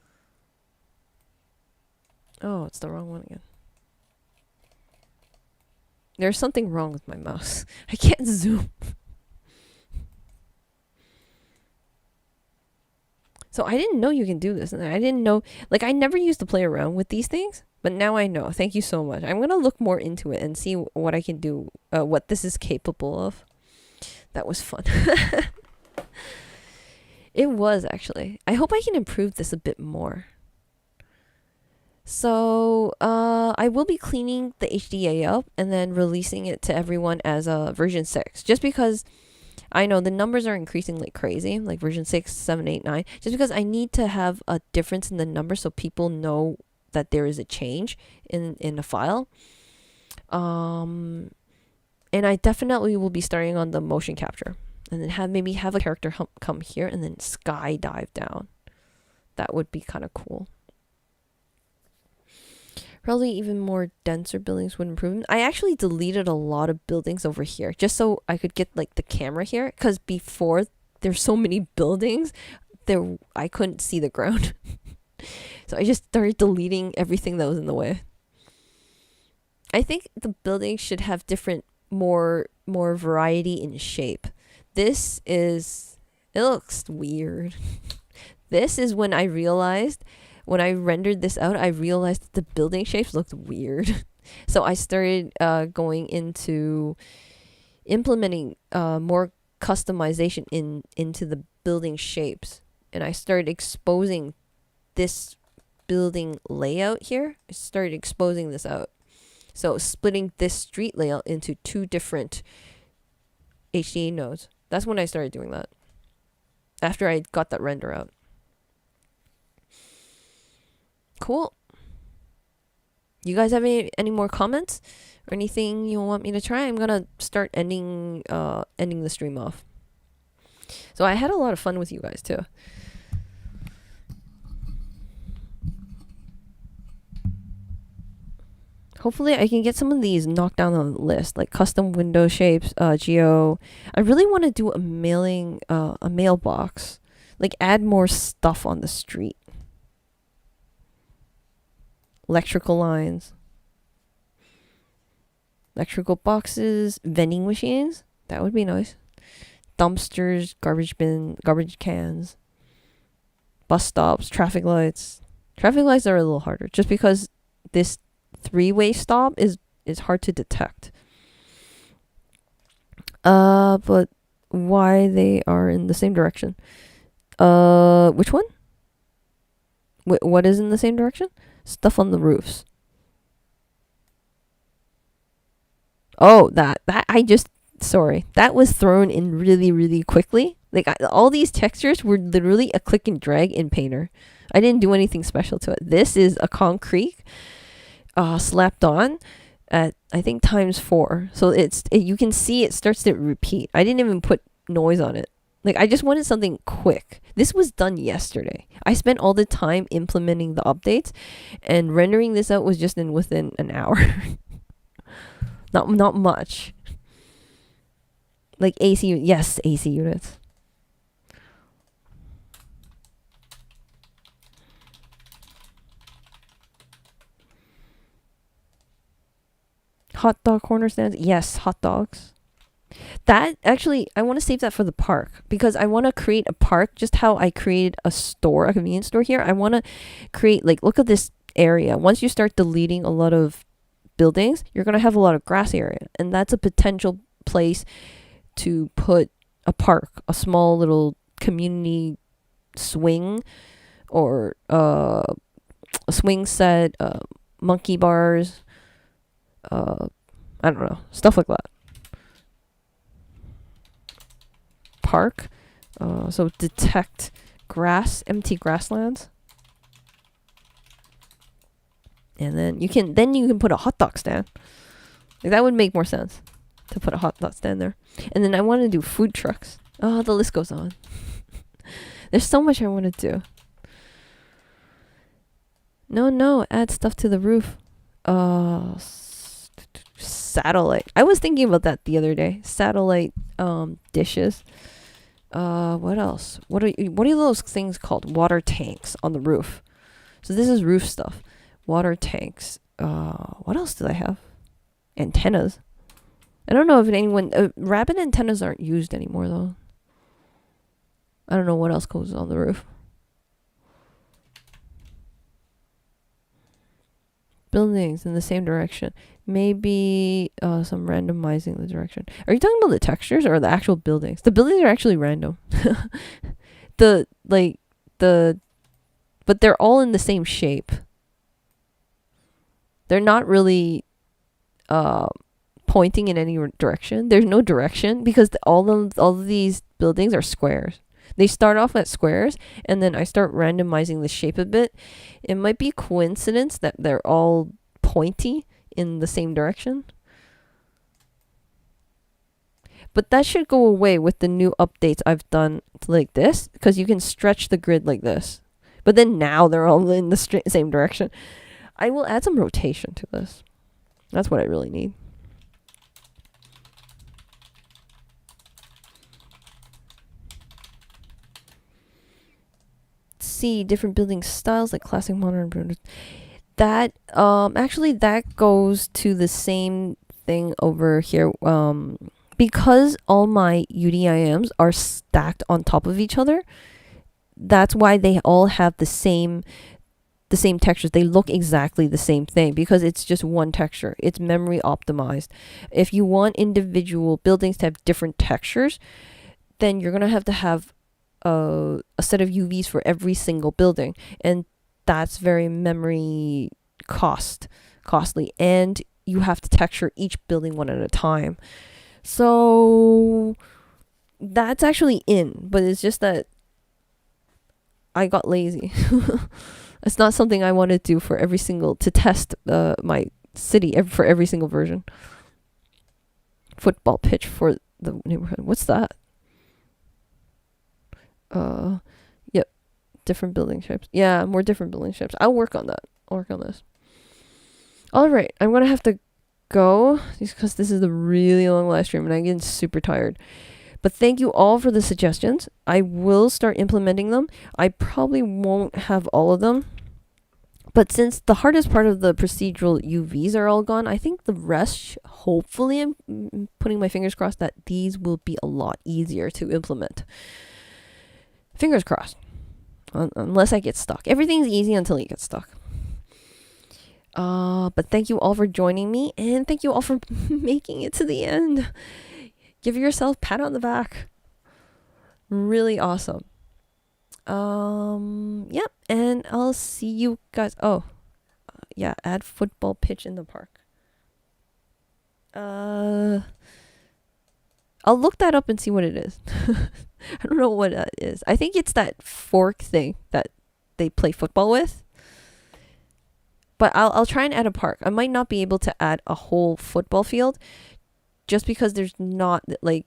Oh, it's the wrong one again. There's something wrong with my mouse. I can't zoom. So I didn't know you can do this. And I didn't know, like, I never used to play around with these things, but now I know. Thank you so much. I'm going to look more into it and see what I can do, what this is capable of. That was fun. It was, actually. I hope I can improve this a bit more. So, I will be cleaning the HDA up and then releasing it to everyone as a version 6. Just because I know the numbers are increasing like crazy, like version 6, 7, 8, 9. Just because I need to have a difference in the numbers so people know that there is a change in the file. And I definitely will be starting on the motion capture. And then maybe have a character come here and then skydive down. That would be kind of cool. Probably even more denser buildings would improve. I actually deleted a lot of buildings over here just so I could get like the camera here, because before there's so many buildings there I couldn't see the ground. So I just started deleting everything that was in the way. I think the buildings should have different more variety in shape. It looks weird. This is when I realized, when I rendered this out, I realized that the building shapes looked weird. So I started going into implementing more customization into the building shapes. And I started exposing this building layout here. I started exposing this out. So splitting this street layout into 2 different HDA nodes. That's when I started doing that. After I got that render out. Cool. You guys have any more comments or anything you want me to try? I'm gonna start ending the stream off. So I had a lot of fun with you guys too. Hopefully I can get some of these knocked down on the list, like custom window shapes, geo. I really want to do a mailbox, like add more stuff on the street. Electrical lines, electrical boxes, vending machines. That would be nice. Dumpsters, garbage cans, bus stops, traffic lights. Traffic lights are a little harder, just because this 3-way stop is hard to detect. But why they are in the same direction? Which one? What is in the same direction? Stuff on the roofs. Oh, that sorry. That was thrown in really, really quickly. Like all these textures were literally a click and drag in Painter. I didn't do anything special to it. This is a concrete slapped on at I think ×4. So you can see it starts to repeat. I didn't even put noise on it. Like I just wanted something quick. This was done yesterday. I spent all the time implementing the updates, and rendering this out was just within an hour. Not much. Like AC units. Hot dog corner stands. Yes, hot dogs. That actually, I want to save that for the park because I want to create a park just how I created a store, a convenience store here. I want to create, like, look at this area. Once you start deleting a lot of buildings, you're going to have a lot of grass area. And that's a potential place to put a park, a small little community swing or a swing set, monkey bars, I don't know, stuff like that. Park. So detect grass, empty grasslands. And then you can put a hot dog stand. Like, that would make more sense to put a hot dog stand there. And then I want to do food trucks. Oh, the list goes on. There's so much I want to do. No, add stuff to the roof. Satellite. I was thinking about that the other day. Satellite dishes. What else? What are those things called? Water tanks on the roof. So this is roof stuff. Water tanks. What else did I have? Antennas. I don't know if anyone... rabbit antennas aren't used anymore, though. I don't know what else goes on the roof. Buildings in the same direction. Maybe some randomizing the direction. Are you talking about the textures or the actual buildings? The buildings are actually random. But they're all in the same shape. They're not really pointing in any direction. There's no direction because all of these buildings are squares. They start off at squares, and then I start randomizing the shape a bit. It might be coincidence that they're all pointy in the same direction. But that should go away with the new updates I've done like this, because you can stretch the grid like this. But then now they're all in the same direction. I will add some rotation to this. That's what I really need. See different building styles like classic, modern. That actually that goes to the same thing over here. Because all my UDIMs are stacked on top of each other, that's why they all have the same textures. They look exactly the same thing because it's just one texture. It's memory optimized. If you want individual buildings to have different textures, then you're gonna have to have a set of UVs for every single building, and that's very memory costly, and you have to texture each building one at a time. So that's actually in, but it's just that I got lazy. It's not something I want to do for every single, to test my city for every single version. Football pitch for the neighborhood. What's that? Yep. Different building shapes. Yeah, more different building shapes. I'll work on that. I'll work on this. All right. I'm going to have to go just because this is a really long live stream and I'm getting super tired. But thank you all for the suggestions. I will start implementing them. I probably won't have all of them. But since the hardest part of the procedural UVs are all gone, I think the rest, hopefully, I'm putting my fingers crossed that these will be a lot easier to implement. Fingers crossed. Unless I get stuck. Everything's easy until you get stuck. But thank you all for joining me, and thank you all for making it to the end. Give yourself a pat on the back. Really awesome. Yep, and I'll see you guys. Yeah, add football pitch in the park. I'll look that up and see what it is. I don't know what that is. I think it's that fork thing that they play football with. But I'll try and add a park. I might not be able to add a whole football field just because there's not, like,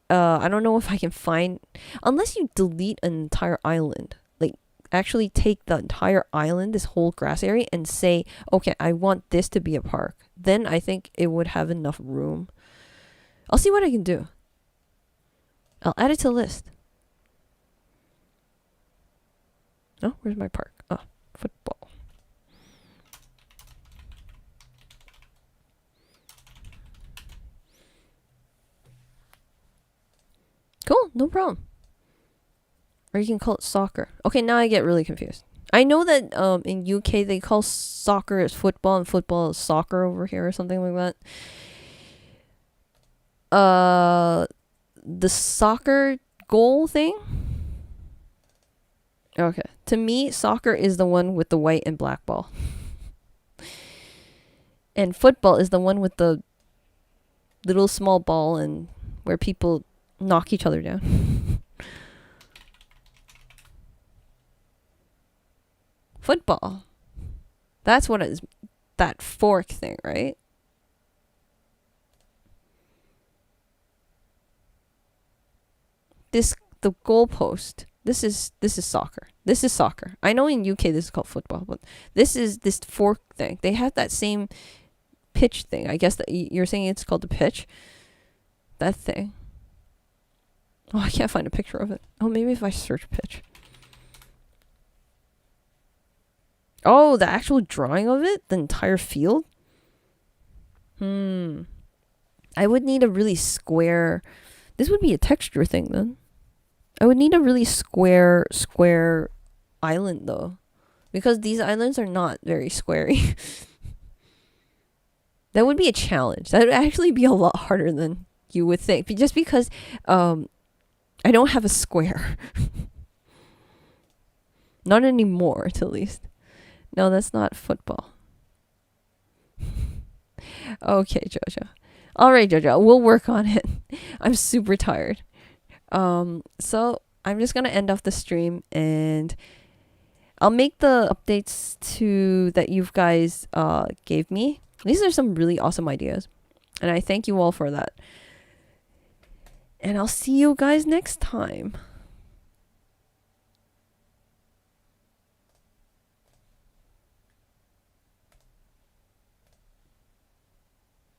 I don't know if I can find, unless you delete an entire island, like actually take the entire island, this whole grass area, and say, okay, I want this to be a park. Then I think it would have enough room. I'll see what I can do. I'll add it to the list. Oh, where's my park? Oh, football. No problem. Or you can call it soccer. Okay, now I get really confused. I know that in UK they call soccer as football and football is soccer over here or something like that. The soccer goal thing. Okay. To me, soccer is the one with the white and black ball. And football is the one with the little small ball and where people knock each other down. Football. That's what it is. That fork thing, right? The goalpost. This is soccer. This is soccer. I know in UK this is called football, but this is this fork thing. They have that same pitch thing. I guess that you're saying it's called the pitch. That thing. Oh, I can't find a picture of it. Oh, maybe if I search pitch. Oh, the actual drawing of it? The entire field? I would need a really square... This would be a texture thing then. I would need a really square island though. Because these islands are not very squarey. That would be a challenge. That would actually be a lot harder than you would think. Just because I don't have a square. Not anymore, at least. No, that's not football. Okay, Jojo. Alright, Jojo. We'll work on it. I'm super tired. So I'm just gonna end off the stream and I'll make the updates to that you guys gave me. These are some really awesome ideas. And I thank you all for that. And I'll see you guys next time.